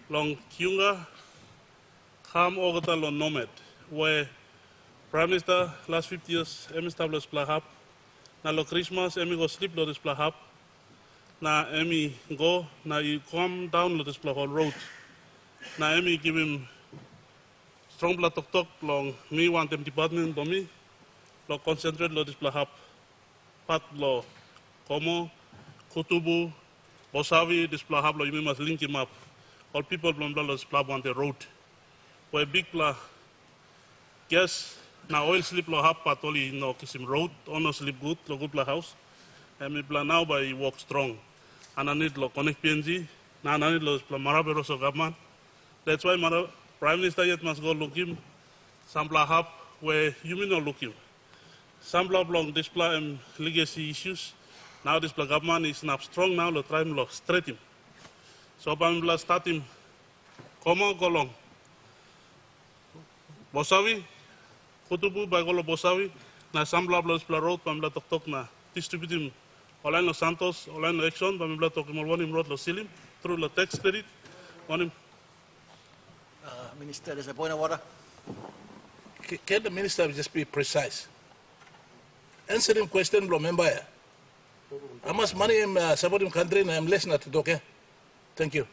Long Kiunga, Kam Ogata long Nomad, where Prime Minister last 50 years, established Plahap. Na lo Christmas, go sleep lo this Plahap. Na go, na you come down lo this Plahol road. Na give him strong bla tok long me want them department to me. Lo concentrate lo this Plahap. Pat lo Como, Kutubu, Bosavi, this Plahap lo you must link him up. All people from Blalos Plab on the road. Where big pla guess now oil slip lo hap patoli no kisim road, ono sleep good, lo good pla house. And me pla now by walk strong. And I need lo connect PNG, na I need lo pla maraberos of government. That's why Prime Minister yet must go look him. Some pla hap where you may not look him. Some pla long this pla legacy issues. Now this pla government is not strong now, lo try lo straight him. So pamla start him. Como golong. Bosavi, Kutubu by Golo Bosavi, na Sambla Blos Road, pamla tok na distribute him. Olain Los Santos, Olain Los Exxon, pamla tok him one him road lo silim through the tax credit. On him. Minister, there's a point of order. Can the minister just be precise? Answering question from member. How much money I'm supporting country and I'm listening to talk. Thank you.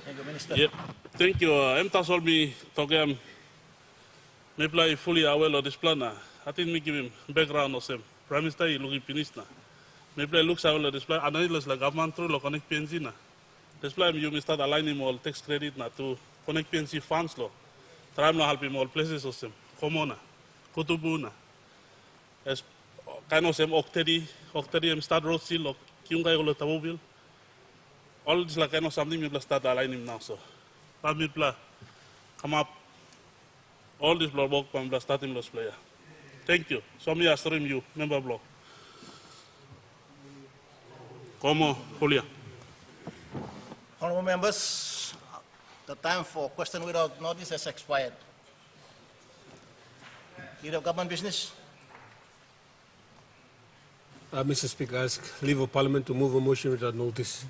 Thank you, Minister. Yep. Thank you. I'm tasol me talk me play fully aware of this plan. I think me give him background of him. Prime Minister he looking finished na. Me play looks aware of this plan. Analyze like government through lo connect PNC na. This plan you may start aligning all tax credit na to connect PNC funds lo. Try no help him all places of him. Komona, Kutubu na. As kind of same Octedi start road seal lo Kiunga lo tabubil. All this like kind of something me play start aligning now so. But me play come up. All this block work from starting loss player. Thank you. So me stream you member block. Como Julia. Honorable members, the time for question without notice has expired. Leader of government business. Mr. Speaker, I ask leave of Parliament to move a motion without notice.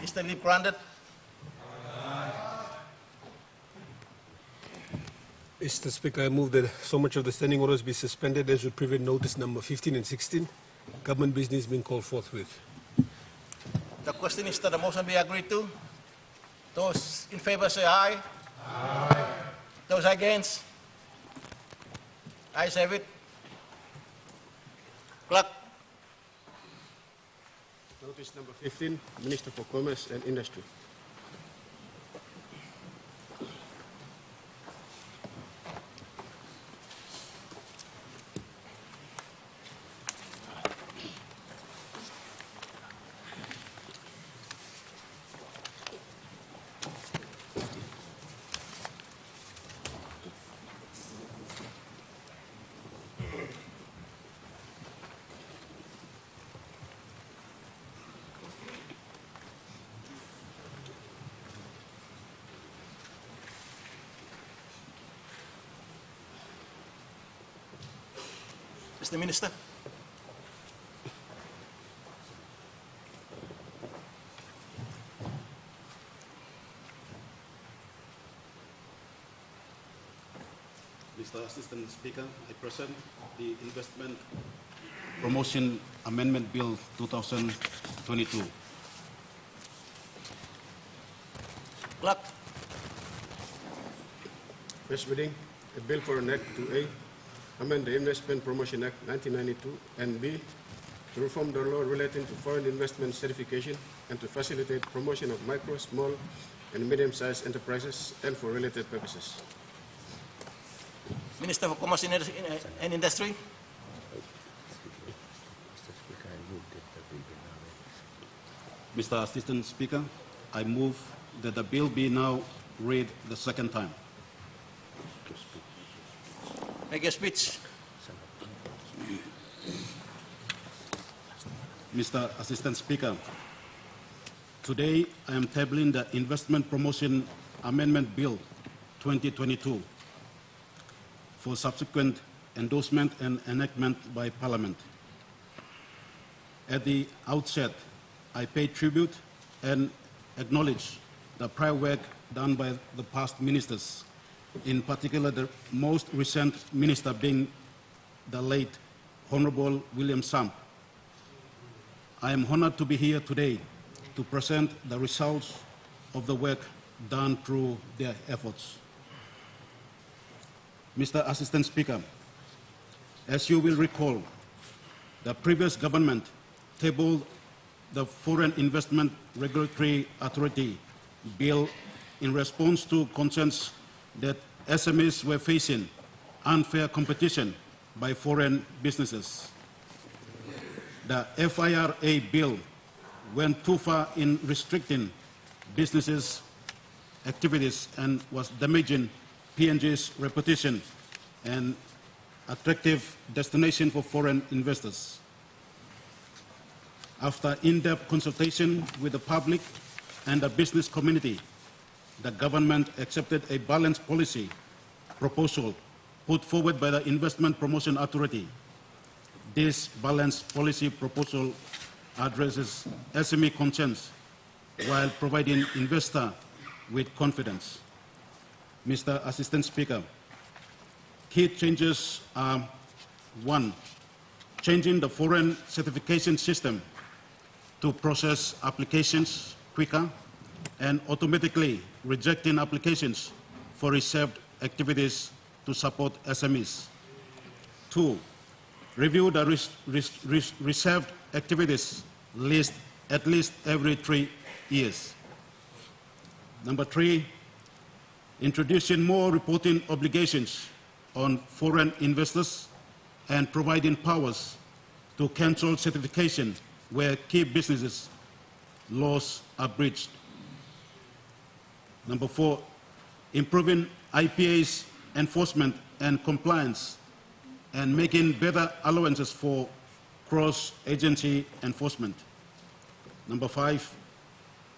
Is the leave granted? Mr. Speaker, I move that so much of the standing orders be suspended as would prevent notice number 15 and 16. Government business being called forthwith. The question is that the motion be agreed to. Those in favor say aye. Aye. Those against? Ayes have it. Clerk. Notice number 15, Minister for Commerce and Industry. Mr. Minister. Mr. Assistant Speaker, I present the Investment Promotion Amendment Bill 2022. Clerk. First reading, a bill for an Act 2A, amend the Investment Promotion Act 1992, and B, to reform the law relating to foreign investment certification and to facilitate promotion of micro, small, and medium-sized enterprises and for related purposes. Minister for Commerce and Industry. Mr. Assistant Speaker, I move that the bill be now read the second time. Make a speech. Mr. Assistant Speaker, today I am tabling the Investment Promotion Amendment Bill 2022 for subsequent endorsement and enactment by Parliament. At the outset, I pay tribute and acknowledge the prior work done by the past ministers, in particular the most recent minister being the late Honorable William Samp. I am honored to be here today to present the results of the work done through their efforts. Mr. Assistant Speaker, as you will recall, the previous government tabled the Foreign Investment Regulatory Authority bill in response to concerns that SMEs were facing unfair competition by foreign businesses. The FIRA bill went too far in restricting businesses' activities and was damaging PNG's reputation and attractive destination for foreign investors. After in-depth consultation with the public and the business community, the government accepted a balanced policy proposal put forward by the Investment Promotion Authority. This balanced policy proposal addresses SME concerns while providing investors with confidence. Mr. Assistant Speaker, key changes are: 1. Changing the foreign certification system to process applications quicker and automatically rejecting applications for reserved activities to support SMEs. 2. Review the reserved activities list at least every 3 years. Number 3, introducing more reporting obligations on foreign investors and providing powers to cancel certification where key businesses laws are breached. Number 4, improving IPA's enforcement and compliance and making better allowances for cross-agency enforcement. Number 5,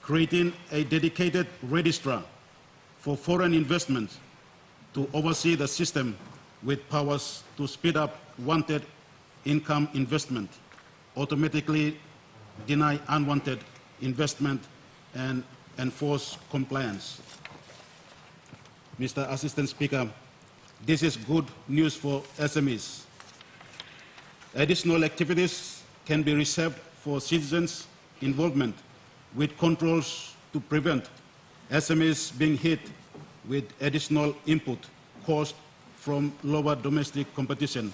creating a dedicated registrar for foreign investment to oversee the system with powers to speed up wanted income investment, automatically deny unwanted investment, and enforce compliance. Mr. Assistant Speaker, this is good news for SMEs. Additional activities can be reserved for citizens' involvement with controls to prevent SMEs being hit with additional input cost from lower domestic competition,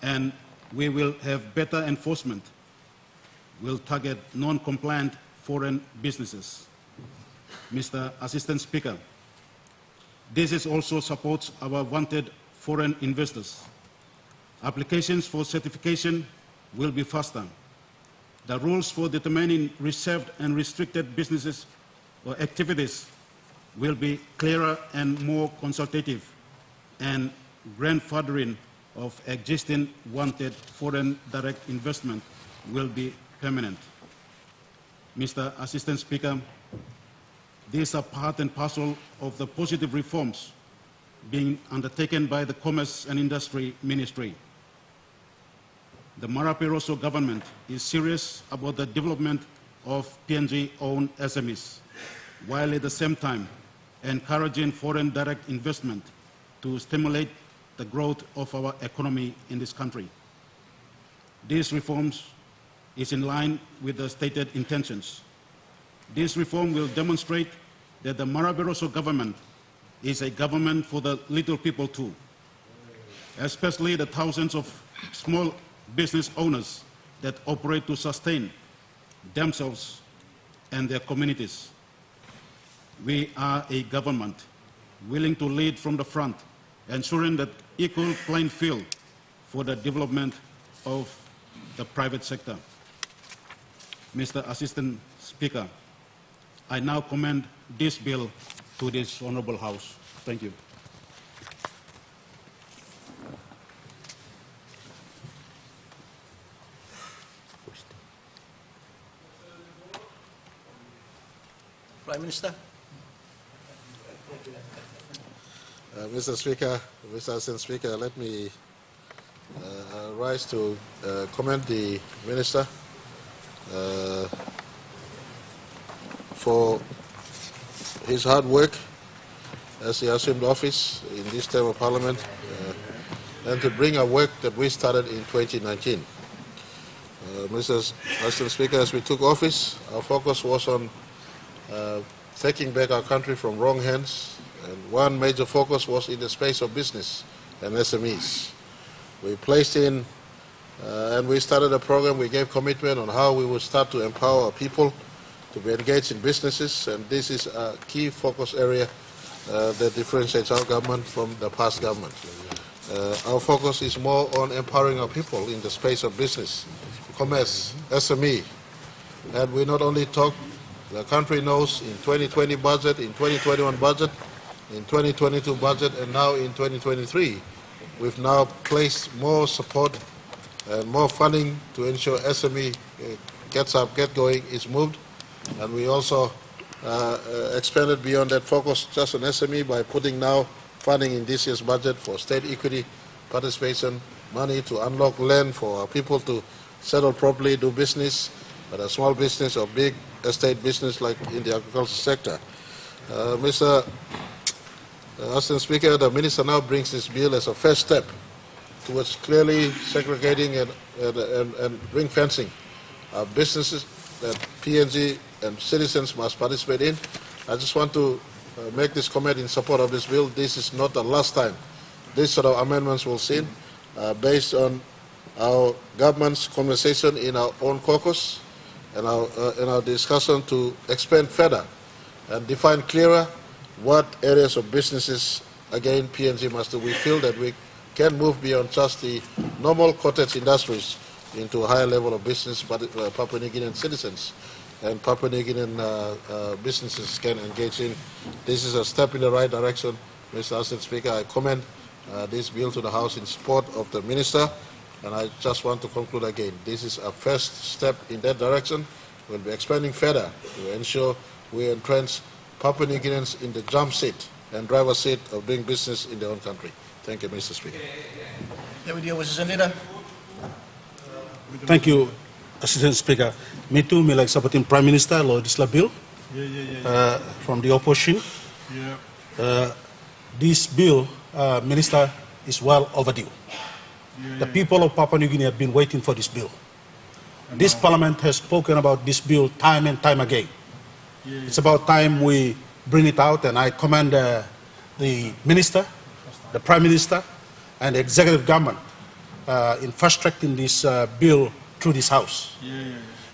and we will have better enforcement. We'll target non-compliant foreign businesses. Mr. Assistant Speaker, this also supports our wanted foreign investors. Applications for certification will be faster. The rules for determining reserved and restricted businesses or activities will be clearer and more consultative, and grandfathering of existing wanted foreign direct investment will be permanent. Mr. Assistant Speaker, these are part and parcel of the positive reforms being undertaken by the Commerce and Industry Ministry. The Marape Rosso government is serious about the development of PNG-owned SMEs, while at the same time encouraging foreign direct investment to stimulate the growth of our economy in this country. These reforms is in line with the stated intentions. This reform will demonstrate that the Marape Rosso government is a government for the little people too, especially the thousands of small business owners that operate to sustain themselves and their communities. We are a government willing to lead from the front, ensuring that equal playing field for the development of the private sector. Mr. Assistant Speaker, I now commend this bill to this Honourable House. Thank you. Prime Minister. Mr. Speaker, Mr. Assistant Speaker, let me rise to commend the Minister for his hard work as he assumed office in this term of Parliament and to bring a work that we started in 2019. Mr. Assistant Speaker, as we took office, our focus was on taking back our country from wrong hands, and one major focus was in the space of business and SMEs. We placed in and we started a program, we gave commitment on how we would start to empower our people to be engaged in businesses, and this is a key focus area that differentiates our government from the past government. Our focus is more on empowering our people in the space of business, commerce, SME, and we not only talk, the country knows in 2020 budget, in 2021 budget, in 2022 budget, and now in 2023, we've now placed more support and more funding to ensure SME gets up, get going, is moved. And we also expanded beyond that focus just on SME by putting now funding in this year's budget for state equity participation, money to unlock land for our people to settle properly, do business, but a small business or big estate business like in the agricultural sector. Mr. Assistant Speaker, the Minister now brings this bill as a first step towards clearly segregating and ring fencing businesses that PNG and citizens must participate in. I just want to make this comment in support of this bill. This is not the last time this sort of amendments will see based on our government's conversation in our own caucus and our discussion to expand further and define clearer what areas of businesses, again, PNG must do. We feel that we can move beyond just the normal cottage industries into a higher level of business, but Papua New Guinean citizens and Papua New Guinean businesses can engage in. This is a step in the right direction. Mr. Assistant Speaker, I commend this bill to the House in support of the Minister, and I just want to conclude again, this is a first step in that direction. We'll be expanding further to ensure we entrench Papua New Guineans in the jump seat and driver's seat of doing business in their own country. Thank you, Mr. Speaker. Thank you, Assistant Speaker. Me too, me like supporting Prime Minister Lord Isla Bill from the opposition. This bill, Minister, is well overdue. The people of Papua New Guinea have been waiting for this bill. This Parliament has spoken about this bill time and time again. It's about time we bring it out, and I commend the Minister, the Prime Minister, and the Executive Government in fast-tracking this bill through this House.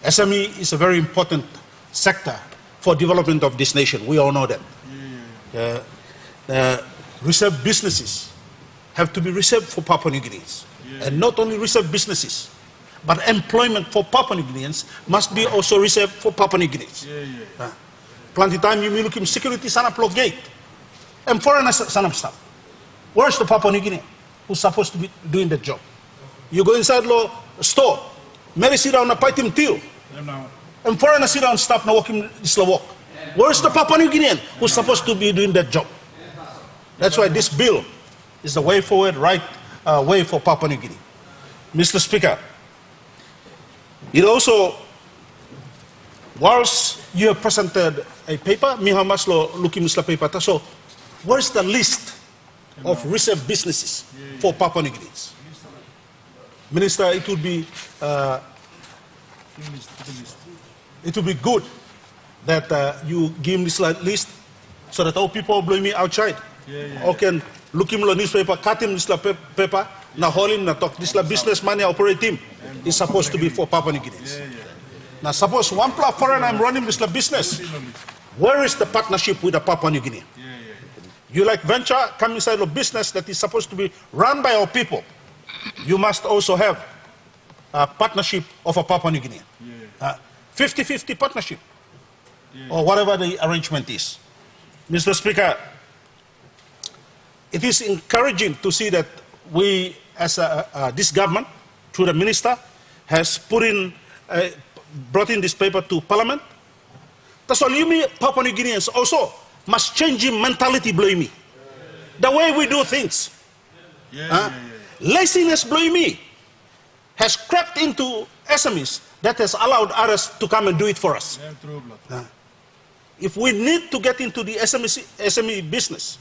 SME is a very important sector for development of this nation. We all know that. Reserved businesses have to be reserved for Papua New Guineans. And not only reserved businesses, but employment for Papua New Guineans must be also reserved for Papua New Guineans. Plenty time you look in security sanap lo gate. And foreigners sanap staff. Where's the Papua New Guinean who's supposed to be doing that job? You go inside the store, Mary sit down and fight him till. And foreigners sit down staff na walking this walk. Where's the Papua New Guinean who's supposed to be doing that job? That's why this bill is the way forward, right way for Papua New Guinea. Mr. Speaker, it also, whilst you have presented a paper, Miha Maslo looking at the paper, so where's the list of reserved businesses for Papua New Guineans? Minister, it would be good that you give me this list so that all people blow me outside. Or can look him the newspaper, cut him this paper, na hauling na talk this business money operate team is supposed to be for Papua New Guineans. Now suppose one foreigner I'm running this business. Where is the partnership with the Papua New Guinea? You like venture come inside a business that is supposed to be run by our people. You must also have a partnership of a Papua New Guinea. 50-50 partnership. or whatever the arrangement is. Mr. Speaker, it is encouraging to see that we, as this government, through the minister, has brought in this paper to Parliament. That's all you mean, Papua New Guineans also must change in mentality, blame me. The way we do things. Laziness, blame me, has crept into SMEs that has allowed others to come and do it for us. If we need to get into the SME business,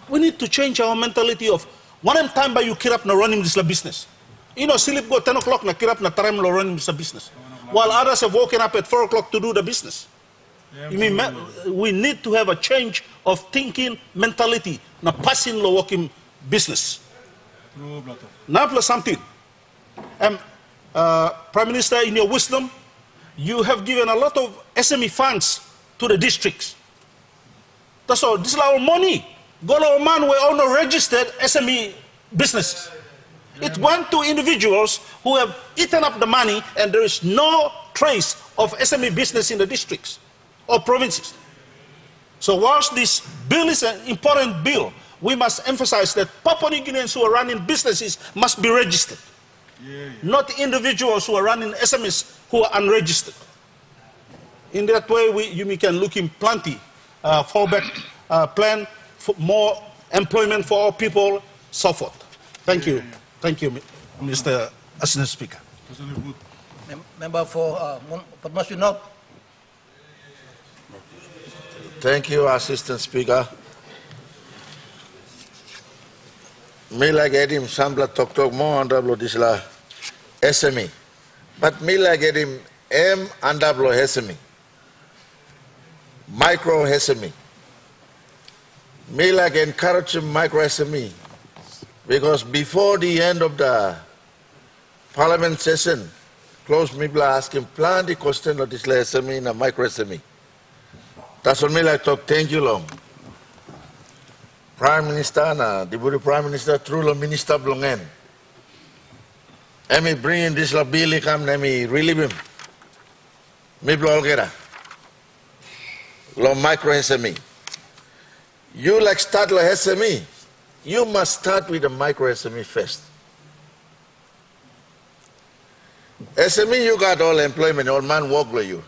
we need to change our mentality of one time by you kirap na running this business. You know, silip go 10 o'clock na kirap na taram lo running this business. While others have woken up at 4 o'clock to do the business. You mean, we need to have a change of thinking mentality na passing lo working business. Now plus something. Prime Minister, in your wisdom, you have given a lot of SME funds to the districts. That's all. This is our money. Golo man were all not registered SME businesses. It went to individuals who have eaten up the money, and there is no trace of SME business in the districts or provinces. So whilst this bill is an important bill, we must emphasize that Papua New Guineans who are running businesses must be registered. Not individuals who are running SMEs who are unregistered. In that way, we can look in plenty fallback plan for more employment for all people, so forth. Thank you. Thank you, Mr. Assistant Speaker. Member for North. Thank you, Assistant Speaker. Me like him sambla talk more andablo disla SME. But me like him andablo SME. Micro SME. Me like encourage micro SME. Because before the end of the Parliament session, close me asking plan the question of this SME and micro SME. That's what me like talk. Thank you long. Prime Minister na Deputy Prime Minister through the Minister Blongen. Emi bring in this bill come emi relieve him. Me blogera. Lo micro SME. You like start lo SME. You must start with the micro SME first. SME you got all employment, all man work with you.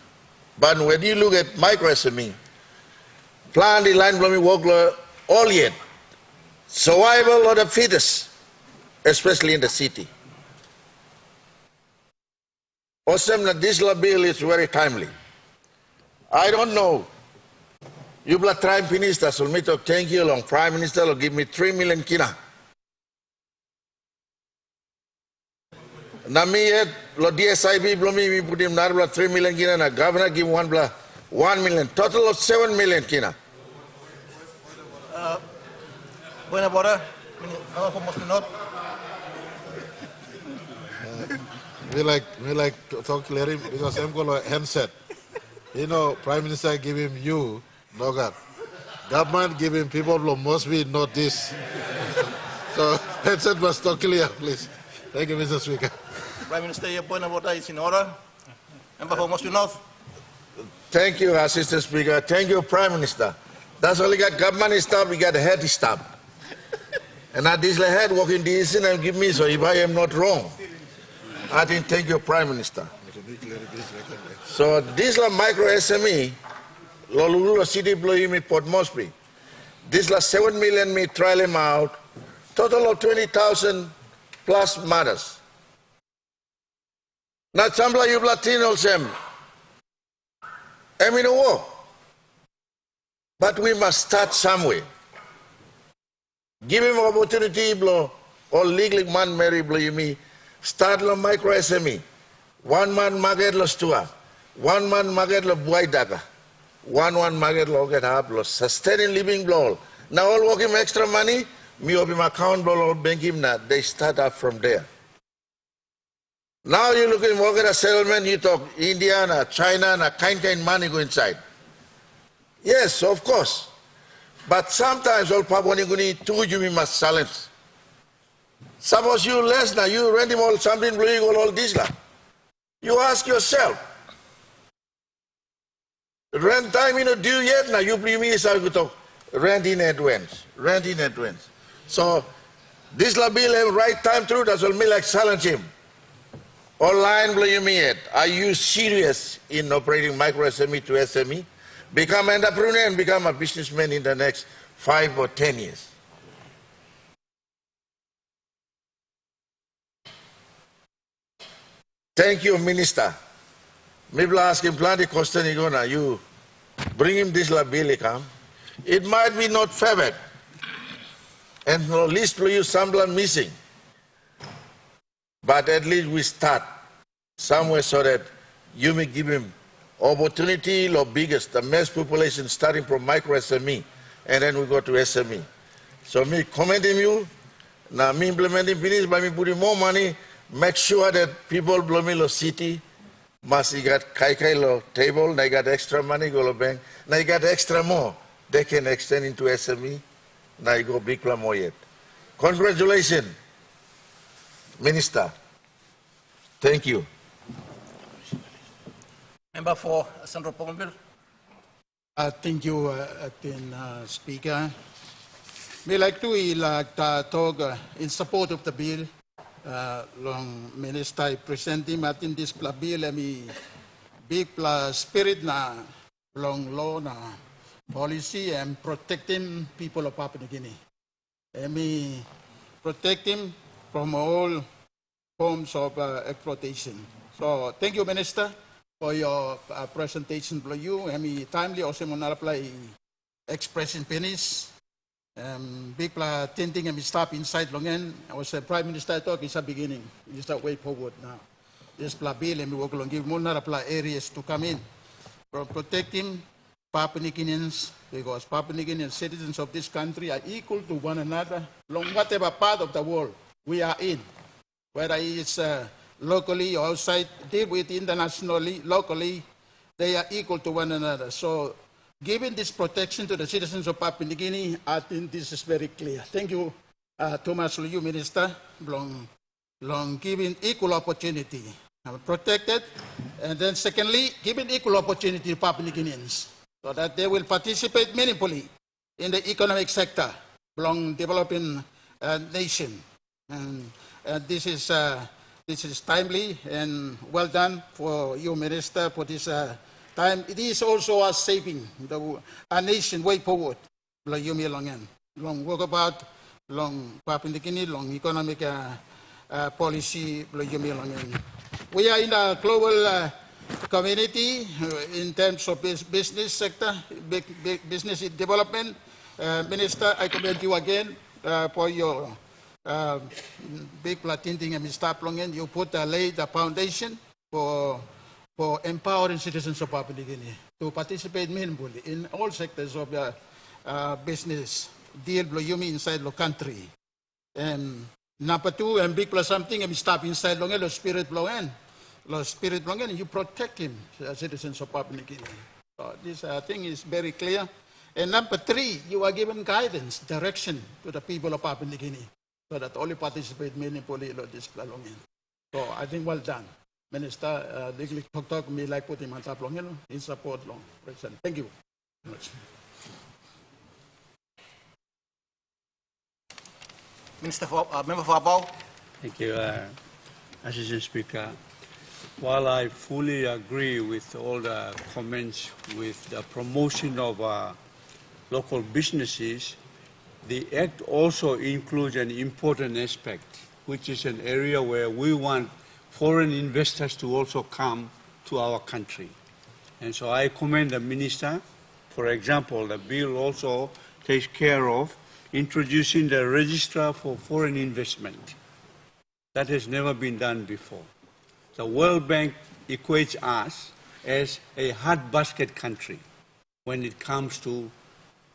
But when you look at micro SME, plan the line blooming work all yet. Survival of the fittest, especially in the city. Awesome that this bill is very timely. I don't know. You blood Prime Minister, so me to thank you long. Prime Minister will give me 3 million kina. Na me lo DSIB blomi we put him na 3 million kina na governor give 1 million. Total of 7 million kina. Point of order. Member We like to talk to him because I'm going to handset. You know, Prime Minister give him you. No God. Government giving people must be not this. So headset must talk clear, please. Thank you, Mr. Speaker. Prime Minister, your point of order is in order. Member for Mosby North. Thank you, Assistant Speaker. Thank you, Prime Minister. That's all we got. Government stop, we got the head stop. And at this head walking this in and give me, so if I am not wrong, I think thank you, Prime Minister. So this is micro SME. Lolulu city blow me Port Moresby. This last 7 million me trial him out. Total of 20,000 plus mothers. Now chambla you Latino sem. I'm in a war. But we must start somewhere. Give him opportunity blow or legally man marry blow you me. Start lo micro SME. 1 man market lo stua. 1 man market lo buaidaka. 1 market lo get up lo sustaining living blow. Now all work him extra money, me open my account blow bank him na. They start up from there. Now you look at work at a settlement, you talk India na China na kind money go inside. Yes, of course. But sometimes all Papua New Guinea too you must silence. Suppose you less now, you rent him all something blowing all this la. You ask yourself, Rent time due yet na you premise I go rent in advance. Rent in advance. So this la bill have right time through that's all me like challenge him. Online yet. Are you serious in operating micro SME to SME? Become an entrepreneur and become a businessman in the next 5 or 10 years. Thank you, Minister. Maybe ask him plenty question you bring him this la bill come. It might be not favored. And at least you some missing. But at least we start somewhere so that you may give him opportunity or biggest, the mass population starting from micro SME, and then we go to SME. So me commending you, now me implementing business by me putting more money, make sure that people below me city must get kai lo table, they got extra money, go to bank, they got extra more, they can extend into SME, now you go big plan more yet. Congratulations, Minister. Thank you. Member for Central Pongonville. Thank you, Speaker. Me like to talk in support of the bill. Long Minister presenting in this bill, me big spirit na long law na policy and protecting people of Papua New Guinea. And me protecting from all forms of exploitation. So thank you, Minister, for your presentation. For you, and me timely also apply expressing penis. Big tinting and we stop inside Longen. I was a Prime Minister talk is a beginning. You start way forward now. This bill and we work along give more apply areas to come in from protecting Papua New Guineans, because Papua New Guinean citizens of this country are equal to one another along whatever part of the world we are in, whether it's locally or outside, deal with internationally, locally, they are equal to one another. So giving this protection to the citizens of Papua New Guinea, I think this is very clear. Thank you, Thomas Liu, Minister, long giving equal opportunity, protected, and then secondly, giving equal opportunity to Papua New Guineans, so that they will participate meaningfully in the economic sector, belong developing nation. And this is timely and well done for you, Minister, for this time. It is also us saving our nation way forward. Long work about, long Papua New Guinea, long economic policy. We are in a global community in terms of business sector, business development. Minister, I commend you again for your big platinting and Mr. Plongen. You put laid the foundation for empowering citizens of Papua New Guinea to participate meaningfully in all sectors of the business deal inside the country. And number two, and big plus something, and stop inside the spirit blowing. The spirit blowing, and you protect him, citizens of Papua New Guinea. So this thing is very clear. And number three, you are given guidance, direction to the people of Papua New Guinea, so that only participate meaningfully in this belonging. So I think well done. Minister, talk me like put him on top long, in support long. President. Thank you very much. Minister for Member for Abao. Thank you, Assistant Speaker. While I fully agree with all the comments with the promotion of local businesses, the Act also includes an important aspect, which is an area where we want foreign investors to also come to our country. And so I commend the Minister. For example, the bill also takes care of introducing the Registrar for Foreign Investment. That has never been done before. The World Bank equates us as a hard basket country when it comes to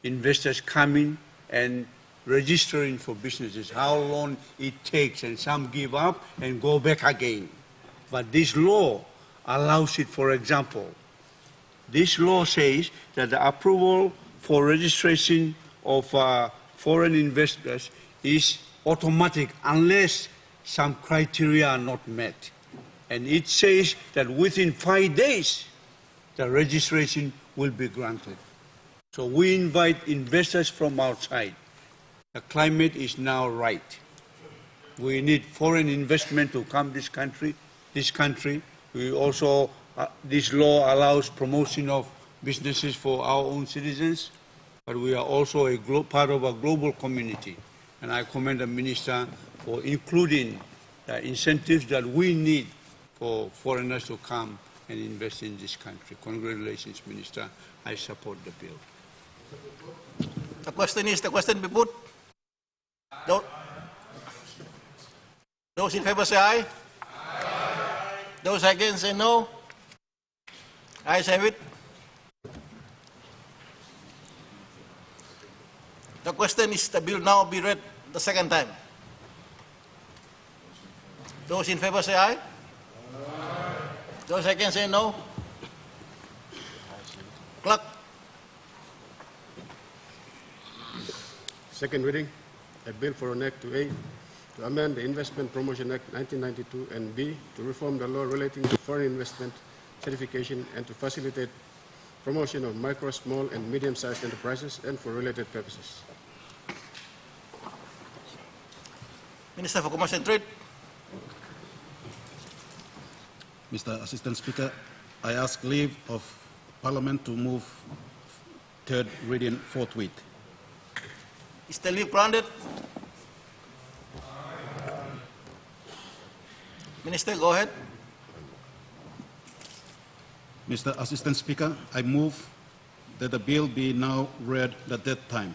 investors coming and registering for businesses, how long it takes, and some give up and go back again. But this law allows it. For example, this law says that the approval for registration of foreign investors is automatic unless some criteria are not met. And it says that within 5 days, the registration will be granted. So we invite investors from outside. The climate is now right. We need foreign investment to come this country. We also, this law allows promotion of businesses for our own citizens, but we are also a part of a global community. And I commend the Minister for including the incentives that we need for foreigners to come and invest in this country. Congratulations, Minister. I support the bill. The question be put. Those in favor say aye. Aye. Those against say no. Ayes have it. The question is the bill now be read the second time. Those in favor say aye. Aye. Those against say no. Clerk. Second reading, a bill for an Act to A, to amend the Investment Promotion Act 1992 and B, to reform the law relating to foreign investment certification and to facilitate promotion of micro, small and medium-sized enterprises and for related purposes. Minister for Commerce and Trade. Mr. Assistant Speaker, I ask leave of Parliament to move third reading forthwith. Is the leave granted? Minister, go ahead. Mr. Assistant Speaker, I move that the bill be now read the third time.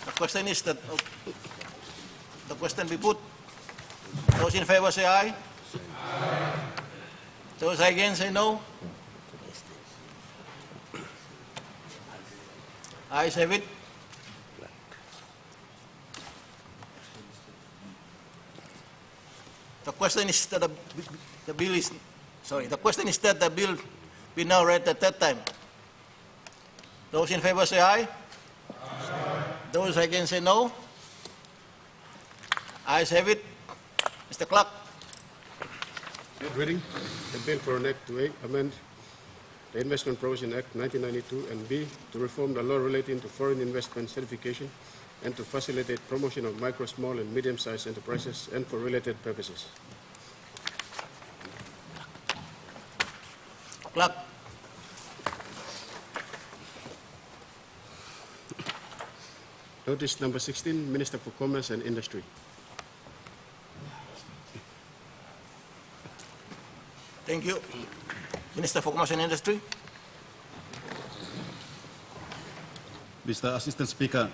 The question is that the question be put. Those in favor say aye. Aye. Those against say no. Ayes have it. The question is that the bill is, sorry, the question is that the bill be now read the third time. Those in favor say aye. Aye. Those against say no. Ayes have it. Mr. Clerk. Third reading, the bill for an Act to A, amend the Investment Promotion Act 1992 and B, to reform the law relating to foreign investment certification and to facilitate promotion of micro, small and medium-sized enterprises and for related purposes. Clerk. Notice number 16, Minister for Commerce and Industry. Thank you. Minister for Commerce and Industry. Mr. Assistant Speaker,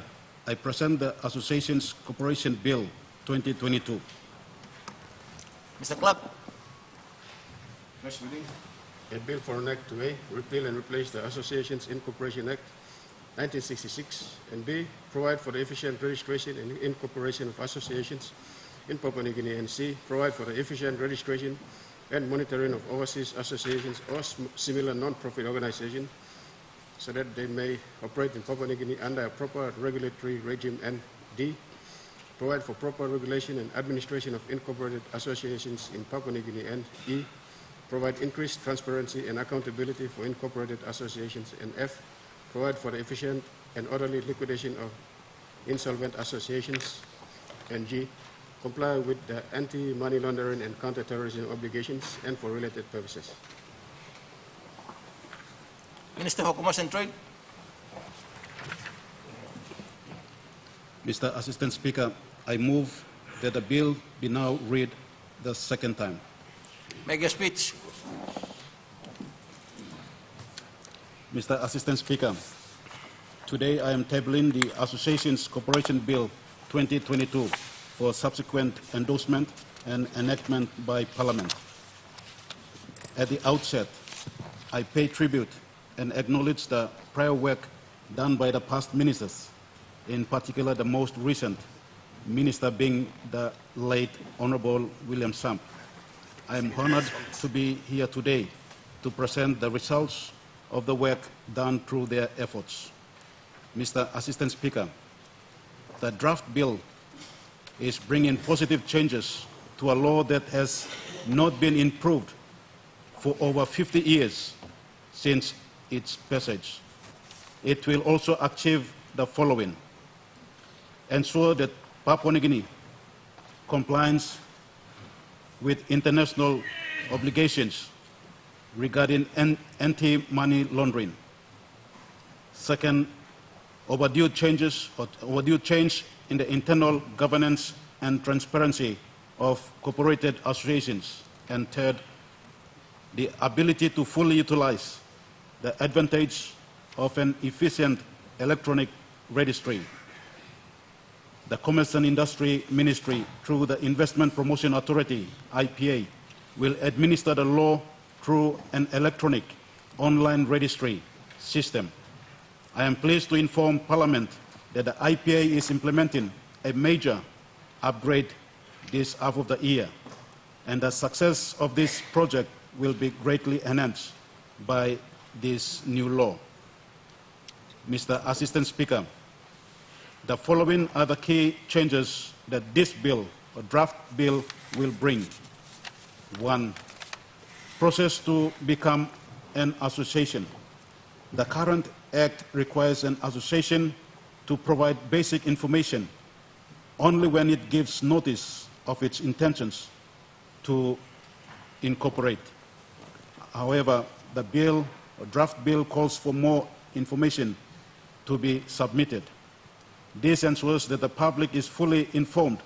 I present the Associations Corporation Bill 2022. Mr. Clerk. First reading, a bill for an Act to A, repeal and replace the Associations Incorporation Act 1966 and B, provide for the efficient registration and incorporation of associations in Papua New Guinea, and C, provide for the efficient registration and monitoring of overseas associations or similar non-profit organizations so that they may operate in Papua New Guinea under a proper regulatory regime, and D, provide for proper regulation and administration of incorporated associations in Papua New Guinea, and E, provide increased transparency and accountability for incorporated associations, and F, provide for the efficient and orderly liquidation of insolvent associations, and G, comply with the anti-money laundering and counter-terrorism obligations and for related purposes. Minister for Commerce and Trade. Mr. Assistant Speaker, I move that the bill be now read the second time. Make your speech. Mr. Assistant Speaker, today I am tabling the Associations Corporation Bill 2022 for subsequent endorsement and enactment by Parliament. At the outset, I pay tribute and acknowledge the prior work done by the past ministers, in particular the most recent minister being the late Honorable William Samp. I am honored to be here today to present the results of the work done through their efforts. Mr. Assistant Speaker, the draft bill is bringing positive changes to a law that has not been improved for over 50 years since its passage. It will also achieve the following: ensure that Papua New Guinea complies with international obligations regarding anti-money laundering. Second, overdue change in the internal governance and transparency of cooperated associations. And third, the ability to fully utilize the advantage of an efficient electronic registry. The Commerce and Industry Ministry, through the Investment Promotion Authority, IPA, will administer the law through an electronic online registry system. I am pleased to inform Parliament that the IPA is implementing a major upgrade this half of the year, and the success of this project will be greatly enhanced by this new law. Mr. Assistant Speaker, the following are the key changes that this bill, or draft bill, will bring. 1. Process to become an association. The current Act requires an association to provide basic information only when it gives notice of its intentions to incorporate. However, the bill, or draft bill, calls for more information to be submitted. This ensures that the public is fully informed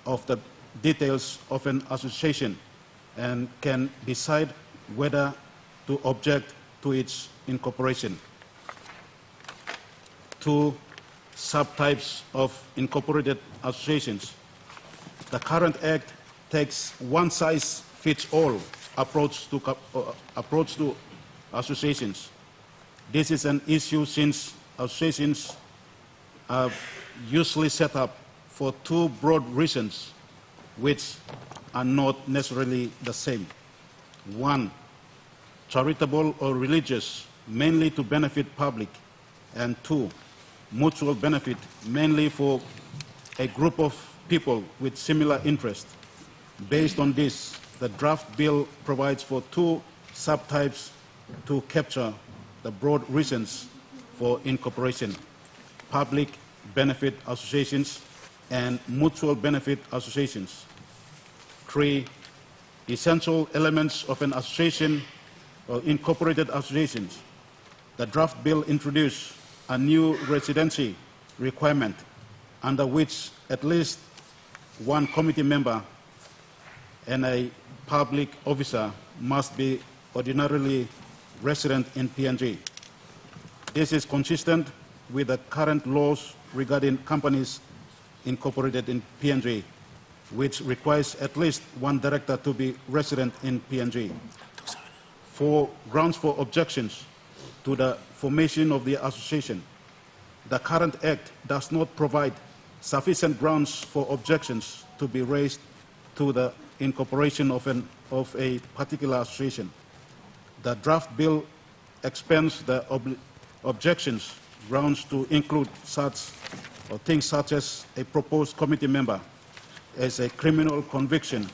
of the details of an association and can decide whether to object to its incorporation. 2. Subtypes of incorporated associations. The current Act takes one-size-fits-all approach to associations. This is an issue since associations are usually set up for two broad reasons, which are not necessarily the same. 1, charitable or religious, mainly to benefit public, and 2, mutual benefit, mainly for a group of people with similar interests. Based on this, the draft bill provides for 2 subtypes to capture the broad reasons for incorporation: public benefit associations and mutual benefit associations. 3, essential elements of an association or incorporated associations. The draft bill introduced a new residency requirement under which at least one committee member and a public officer must be ordinarily resident in PNG. This is consistent with the current laws regarding companies incorporated in PNG, which requires at least one director to be resident in PNG. 4 grounds for objections to the formation of the association. The current Act does not provide sufficient grounds for objections to be raised to the incorporation of a particular association. The draft bill expands the objections grounds to include things such as a proposed committee member as a criminal conviction,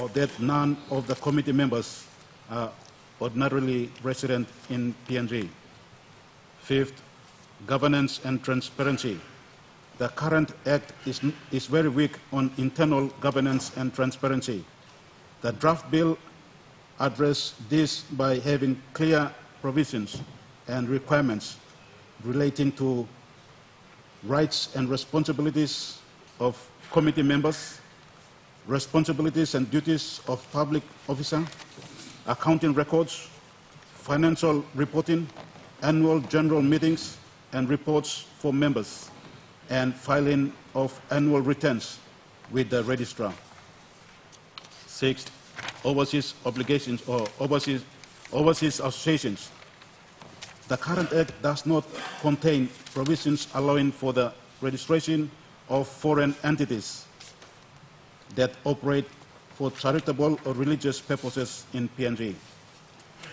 or that none of the committee members are ordinarily resident in PNG. 5th, governance and transparency. The current Act is very weak on internal governance and transparency. The draft bill addresses this by having clear provisions and requirements relating to rights and responsibilities of committee members, responsibilities and duties of public officer, accounting records, financial reporting, annual general meetings and reports for members, and filing of annual returns with the registrar. 6th, overseas obligations or overseas associations. The current Act does not contain provisions allowing for the registration of foreign entities that operate for charitable or religious purposes in PNG.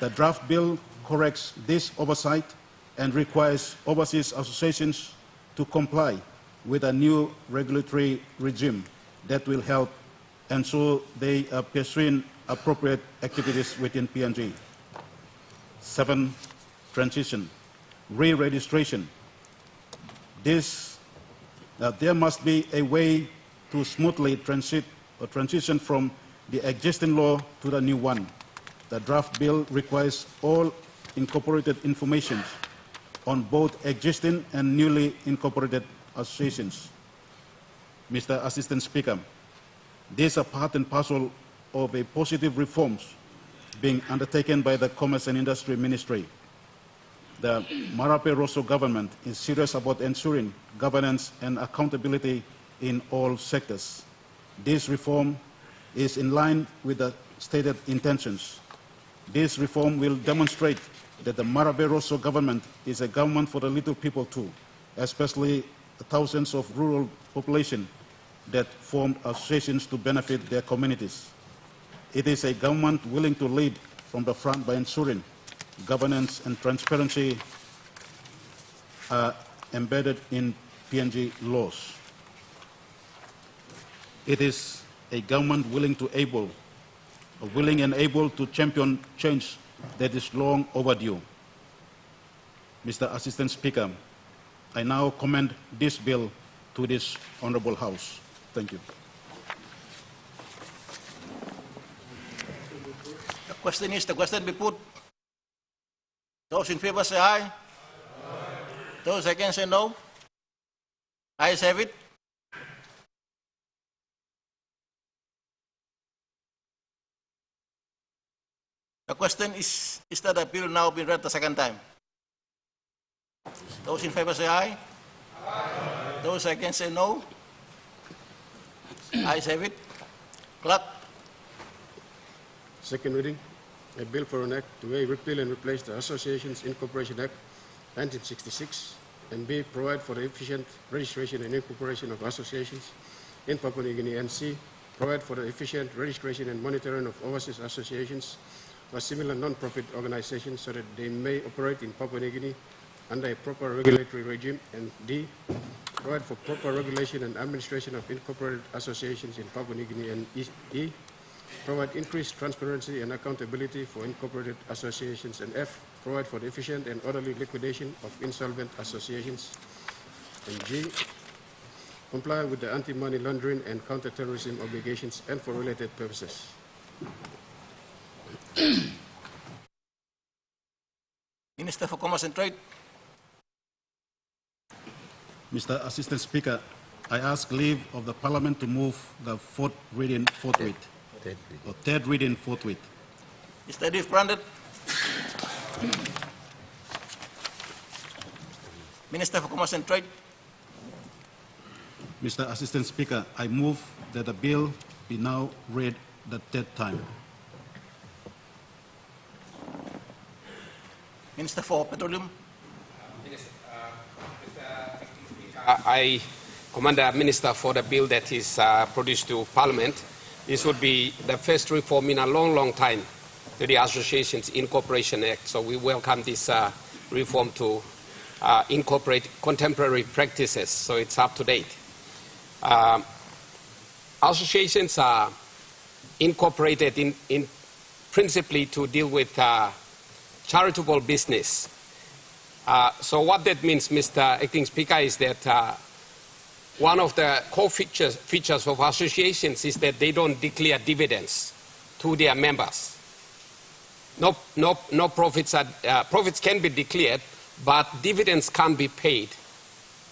The draft bill corrects this oversight and requires overseas associations to comply with a new regulatory regime that will help ensure they are pursuing appropriate activities within PNG. 7, transition, re-registration. There must be a way to smoothly transition from the existing law to the new one. The draft bill requires all incorporated information on both existing and newly incorporated associations. Mr. Assistant Speaker, these are part and parcel of a positive reforms being undertaken by the Commerce and Industry Ministry. The Marape Rosso government is serious about ensuring governance and accountability in all sectors. This reform is in line with the stated intentions. This reform will demonstrate that the Marape Rosso government is a government for the little people too, especially the thousands of rural population that formed associations to benefit their communities. It is a government willing to lead from the front by ensuring governance and transparency are embedded in PNG laws. It is a government willing and able to champion change that is long overdue. Mr. Assistant Speaker, I now commend this bill to this Honorable House. Thank you. The question be put. Those in favor say aye. Aye. Those against say no. Ayes have it. The question is that the bill now been read the second time? Those in favor say aye. Aye. Those against say no. Ayes have it. Clerk. Second reading. A bill for an act to A, repeal and replace the Associations Incorporation Act 1966, and B, provide for the efficient registration and incorporation of associations in Papua New Guinea, and C, provide for the efficient registration and monitoring of overseas associations or similar non-profit organizations so that they may operate in Papua New Guinea under a proper regulatory regime, and D, provide for proper regulation and administration of incorporated associations in Papua New Guinea, and E, provide increased transparency and accountability for incorporated associations, and F, provide for the efficient and orderly liquidation of insolvent associations, and G, comply with the anti-money laundering and counter-terrorism obligations and for related purposes. Minister for Commerce and Trade. Mr. Assistant Speaker, I ask leave of the Parliament to move the fourth reading forthwith. Third reading forthwith. Is the leave granted? Minister for Commerce and Trade. Mr. Assistant Speaker, I move that the bill be now read the third time. Minister for Petroleum. I commend the Minister for the bill that is produced to Parliament. This would be the first reform in a long, long time to the Associations Incorporation Act. So we welcome this reform to incorporate contemporary practices, so it's up to date. Associations are incorporated in principally to deal with charitable business. So what that means, Mr. Acting Speaker, is that one of the core features of associations is that they don't declare dividends to their members. No profits profits can be declared, but dividends can't be paid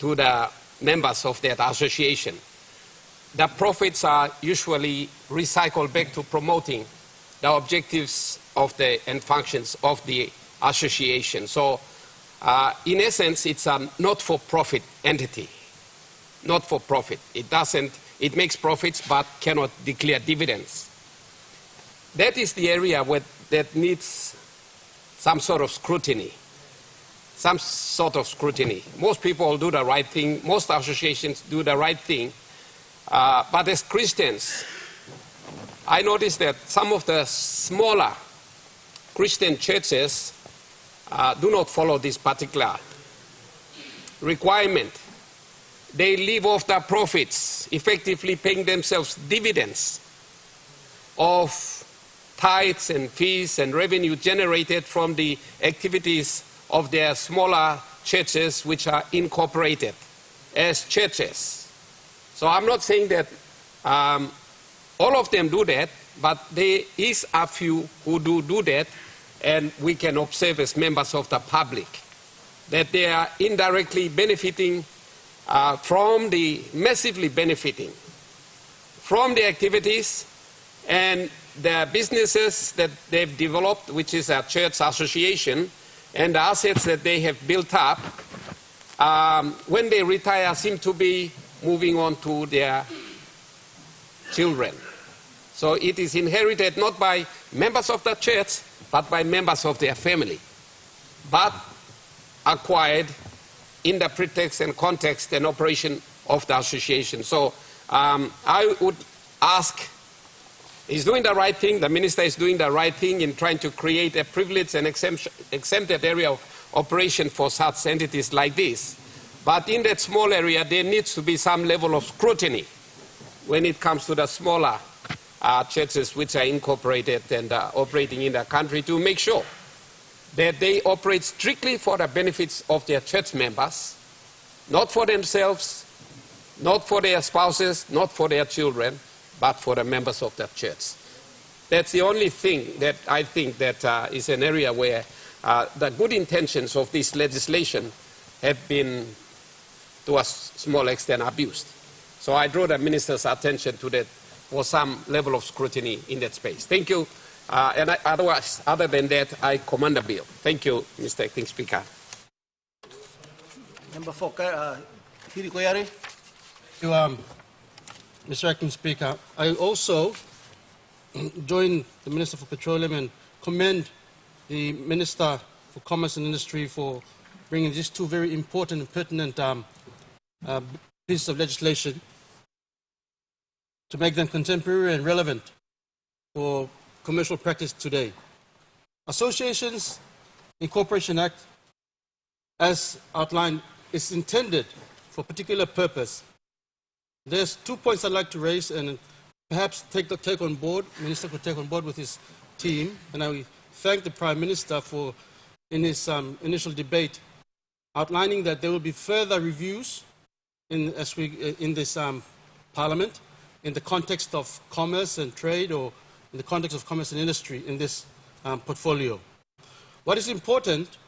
to the members of that association. The profits are usually recycled back to promoting the objectives of and functions of the association. So, in essence, it's a not-for-profit entity. Not for profit. It makes profits but cannot declare dividends. That is the area that needs some sort of scrutiny. Most people do the right thing. Most associations do the right thing. But as Christians, I noticed that some of the smaller Christian churches do not follow this particular requirement. They live off the profits, effectively paying themselves dividends of tithes and fees and revenue generated from the activities of their smaller churches which are incorporated as churches. So I'm not saying that all of them do that, but there is a few who do that, and we can observe as members of the public that they are indirectly benefiting massively benefiting from the activities and the businesses that they've developed, which is a church association, and the assets that they have built up, when they retire, seem to be moving on to their children. So it is inherited not by members of the church, but by members of their family, but acquired in the pretext and context and operation of the association. So I would ask, he's doing the right thing, the minister is doing the right thing in trying to create a privileged and exempted area of operation for such entities like this. But in that small area, there needs to be some level of scrutiny when it comes to the smaller churches which are incorporated and operating in the country, to make sure that they operate strictly for the benefits of their church members, not for themselves, not for their spouses, not for their children, but for the members of the church. That's the only thing that I think that is an area where the good intentions of this legislation have been, to a small extent, abused. So I draw the minister's attention to that for some level of scrutiny in that space. Thank you. Other than that, I commend the bill. Thank you, Mr. Acting Speaker. Member for Hiri Koyari. Mr. Acting Speaker, I also join the Minister for Petroleum and commend the Minister for Commerce and Industry for bringing these two very important and pertinent pieces of legislation to make them contemporary and relevant for commercial practice today. Associations Incorporation Act, as outlined, is intended for a particular purpose. There's 2 points I'd like to raise and perhaps take on board, Minister could take on board with his team, and I thank the Prime Minister for, in his initial debate, outlining that there will be further reviews in this Parliament in the context of commerce and trade, or in the context of commerce and industry in this portfolio. What is important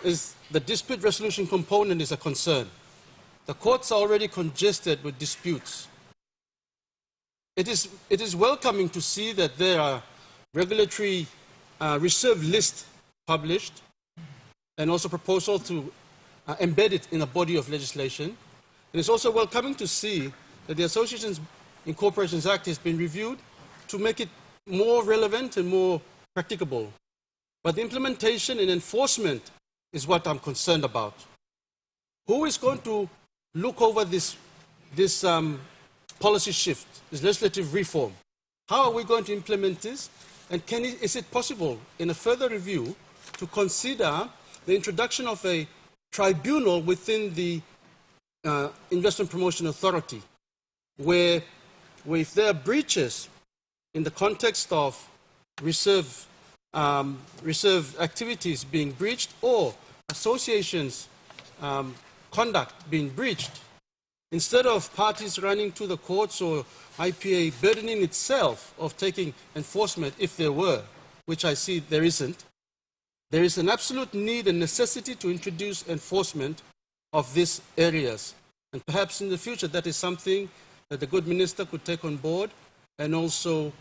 is the dispute resolution component is a concern. The courts are already congested with disputes. It is welcoming to see that there are regulatory reserve lists published, and also proposal to embed it in a body of legislation. And it's also welcoming to see that the Associations Incorporations Act has been reviewed to make it more relevant and more practicable. But the implementation and enforcement is what I'm concerned about. Who is going to look over this policy shift, this legislative reform? How are we going to implement this? And is it possible in a further review to consider the introduction of a tribunal within the Investment Promotion Authority, where if there are breaches in the context of reserve activities being breached, or associations conduct being breached, instead of parties running to the courts or IPA burdening itself of taking enforcement, if there were, which I see there isn't, there is an absolute need and necessity to introduce enforcement of these areas. And perhaps in the future that is something that the good minister could take on board and also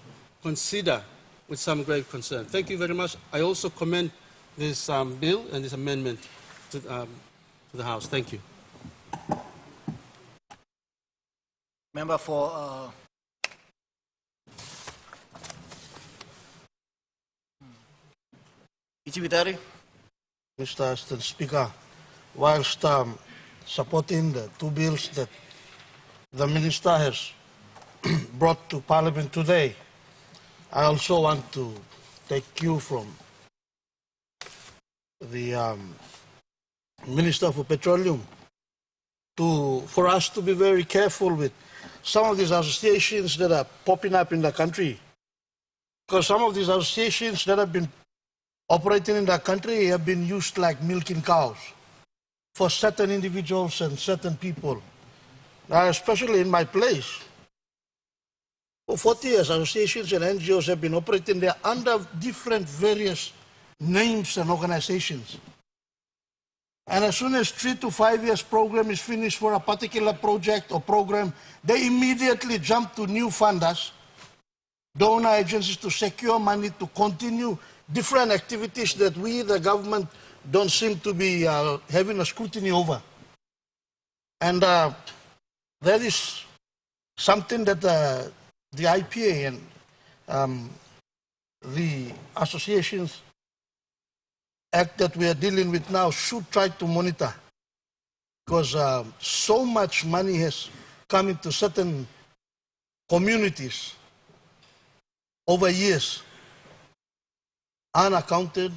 consider with some grave concern. Thank you very much. I also commend this bill and this amendment to the House. Thank you. Member for Ichibitari. Mr. Assistant Speaker, whilst supporting the two bills that the Minister has brought to Parliament today, I also want to take cue from the Minister for Petroleum for us to be very careful with some of these associations that are popping up in the country. Because some of these associations that have been operating in the country have been used like milking cows for certain individuals and certain people. Now, especially in my place, for 40 years, associations and NGOs have been operating there under different various names and organizations. And as soon as 3 to 5 years program is finished for a particular project or program, they immediately jump to new funders, donor agencies, to secure money to continue different activities that we, the government, don't seem to be having a scrutiny over. And that is something that the IPA and the associations act that we are dealing with now should try to monitor, because so much money has come into certain communities over years, unaccounted,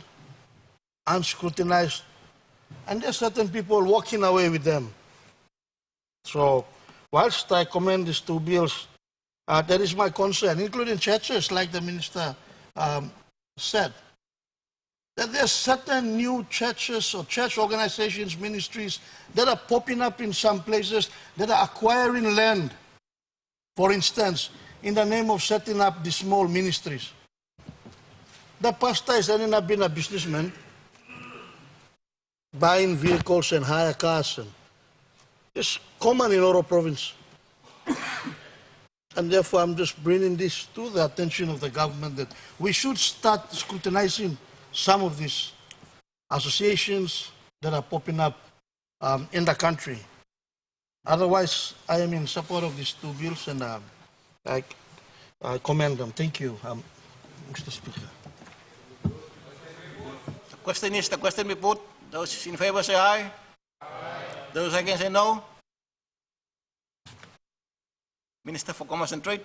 unscrutinized, and there are certain people walking away with them. So, whilst I commend these two bills, that is my concern, including churches, like the minister said, that there are certain new churches or church organizations, ministries that are popping up in some places that are acquiring land, for instance, in the name of setting up these small ministries. The pastor is ending up being a businessman, buying vehicles and hire cars. And it's common in Oro province. And therefore, I'm just bringing this to the attention of the government that we should start scrutinizing some of these associations that are popping up in the country. Otherwise, I am in support of these two bills, and I commend them. Thank you, Mr. Speaker. The question be put. Those in favor say aye. Aye. Those against say no. Minister for Commerce and Trade.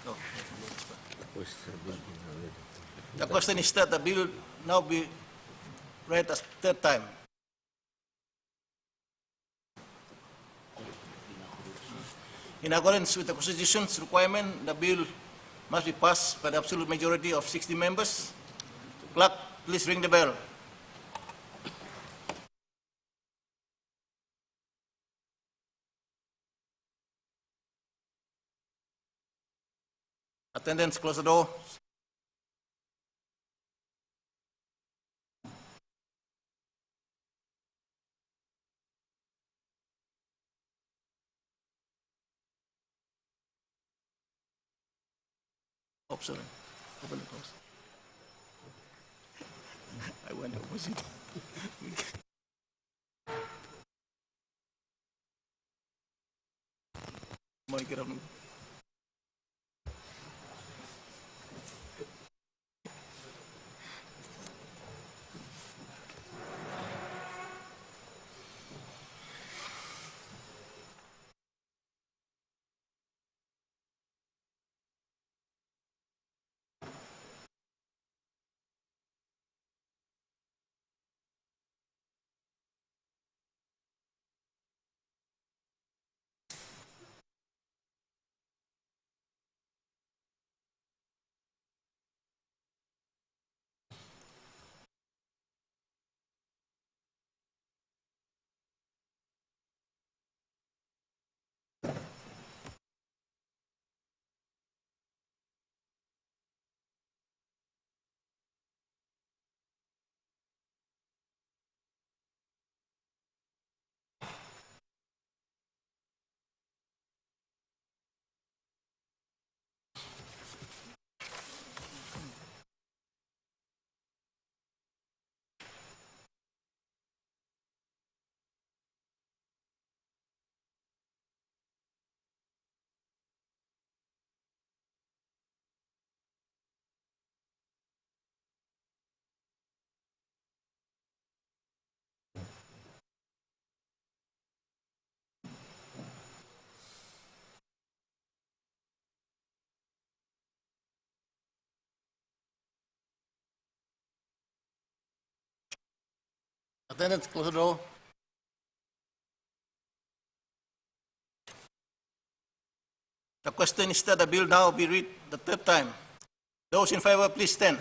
No. The question is that the bill now be read a third time. In accordance with the Constitution's requirement, the bill must be passed by the absolute majority of 60 members. Clerk, please ring the bell. Attendants, close the door. Oh, sorry. Open the close. I went opposite. Mau kira Attendants, close the door. The question is that the bill now be read the third time. Those in favor, please stand.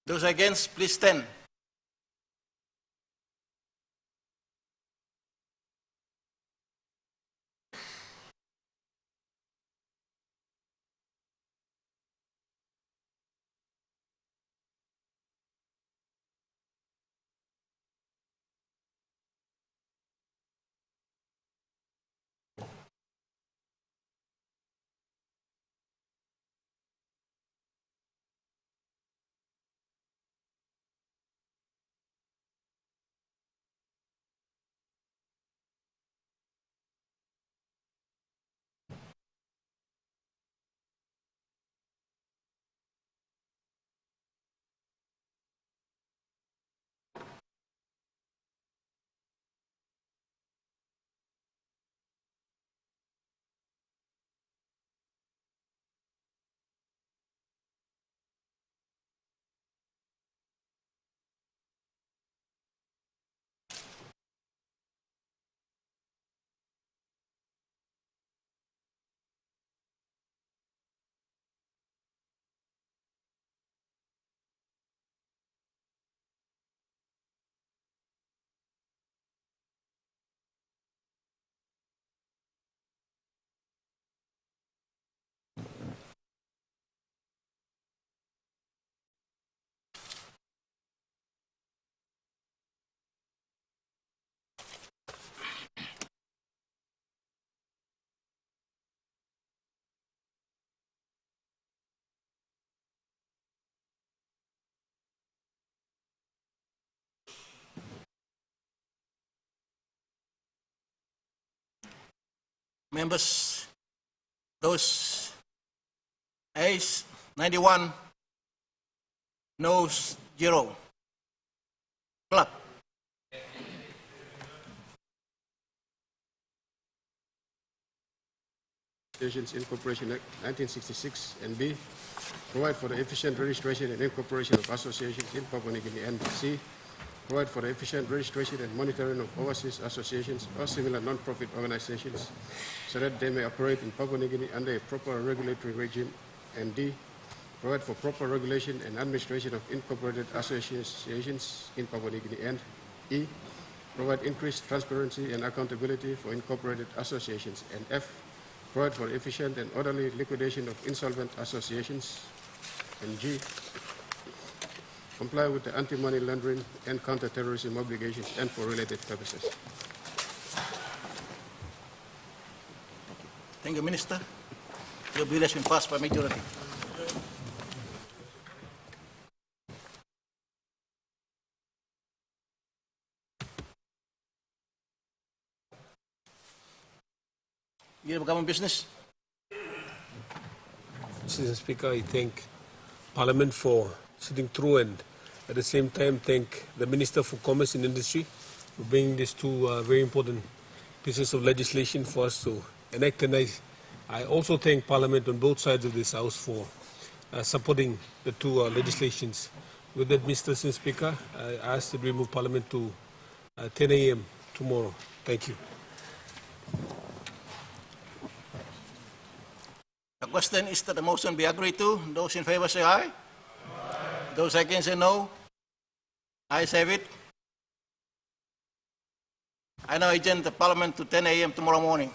Those against, please stand. Members, those ayes, 91, noes, 0. Clap. Associations Incorporation Act 1966, and B, provide for the efficient registration and incorporation of associations in Papua New Guinea, and C, provide for the efficient registration and monitoring of overseas associations or similar non-profit organizations so that they may operate in Papua New Guinea under a proper regulatory regime, and D, provide for proper regulation and administration of incorporated associations in Papua New Guinea, and E, provide increased transparency and accountability for incorporated associations, and F, provide for efficient and orderly liquidation of insolvent associations, and G, comply with the anti-money laundering and counter-terrorism obligations and for related purposes. Thank you, Minister. The bill has been passed by majority. Government business. Mr. Speaker, I thank Parliament for sitting through, and at the same time thank the Minister for Commerce and Industry for bringing these two very important pieces of legislation for us to enact. And I also thank Parliament on both sides of this House for supporting the two legislations. With that, Mr. Speaker, I ask that we move Parliament to 10 a.m. tomorrow. Thank you. The question is that the motion be agreed to. Those in favor say aye. Aye. Those against say no. Ayes have it. I now adjourn the Parliament to 10 a.m. tomorrow morning.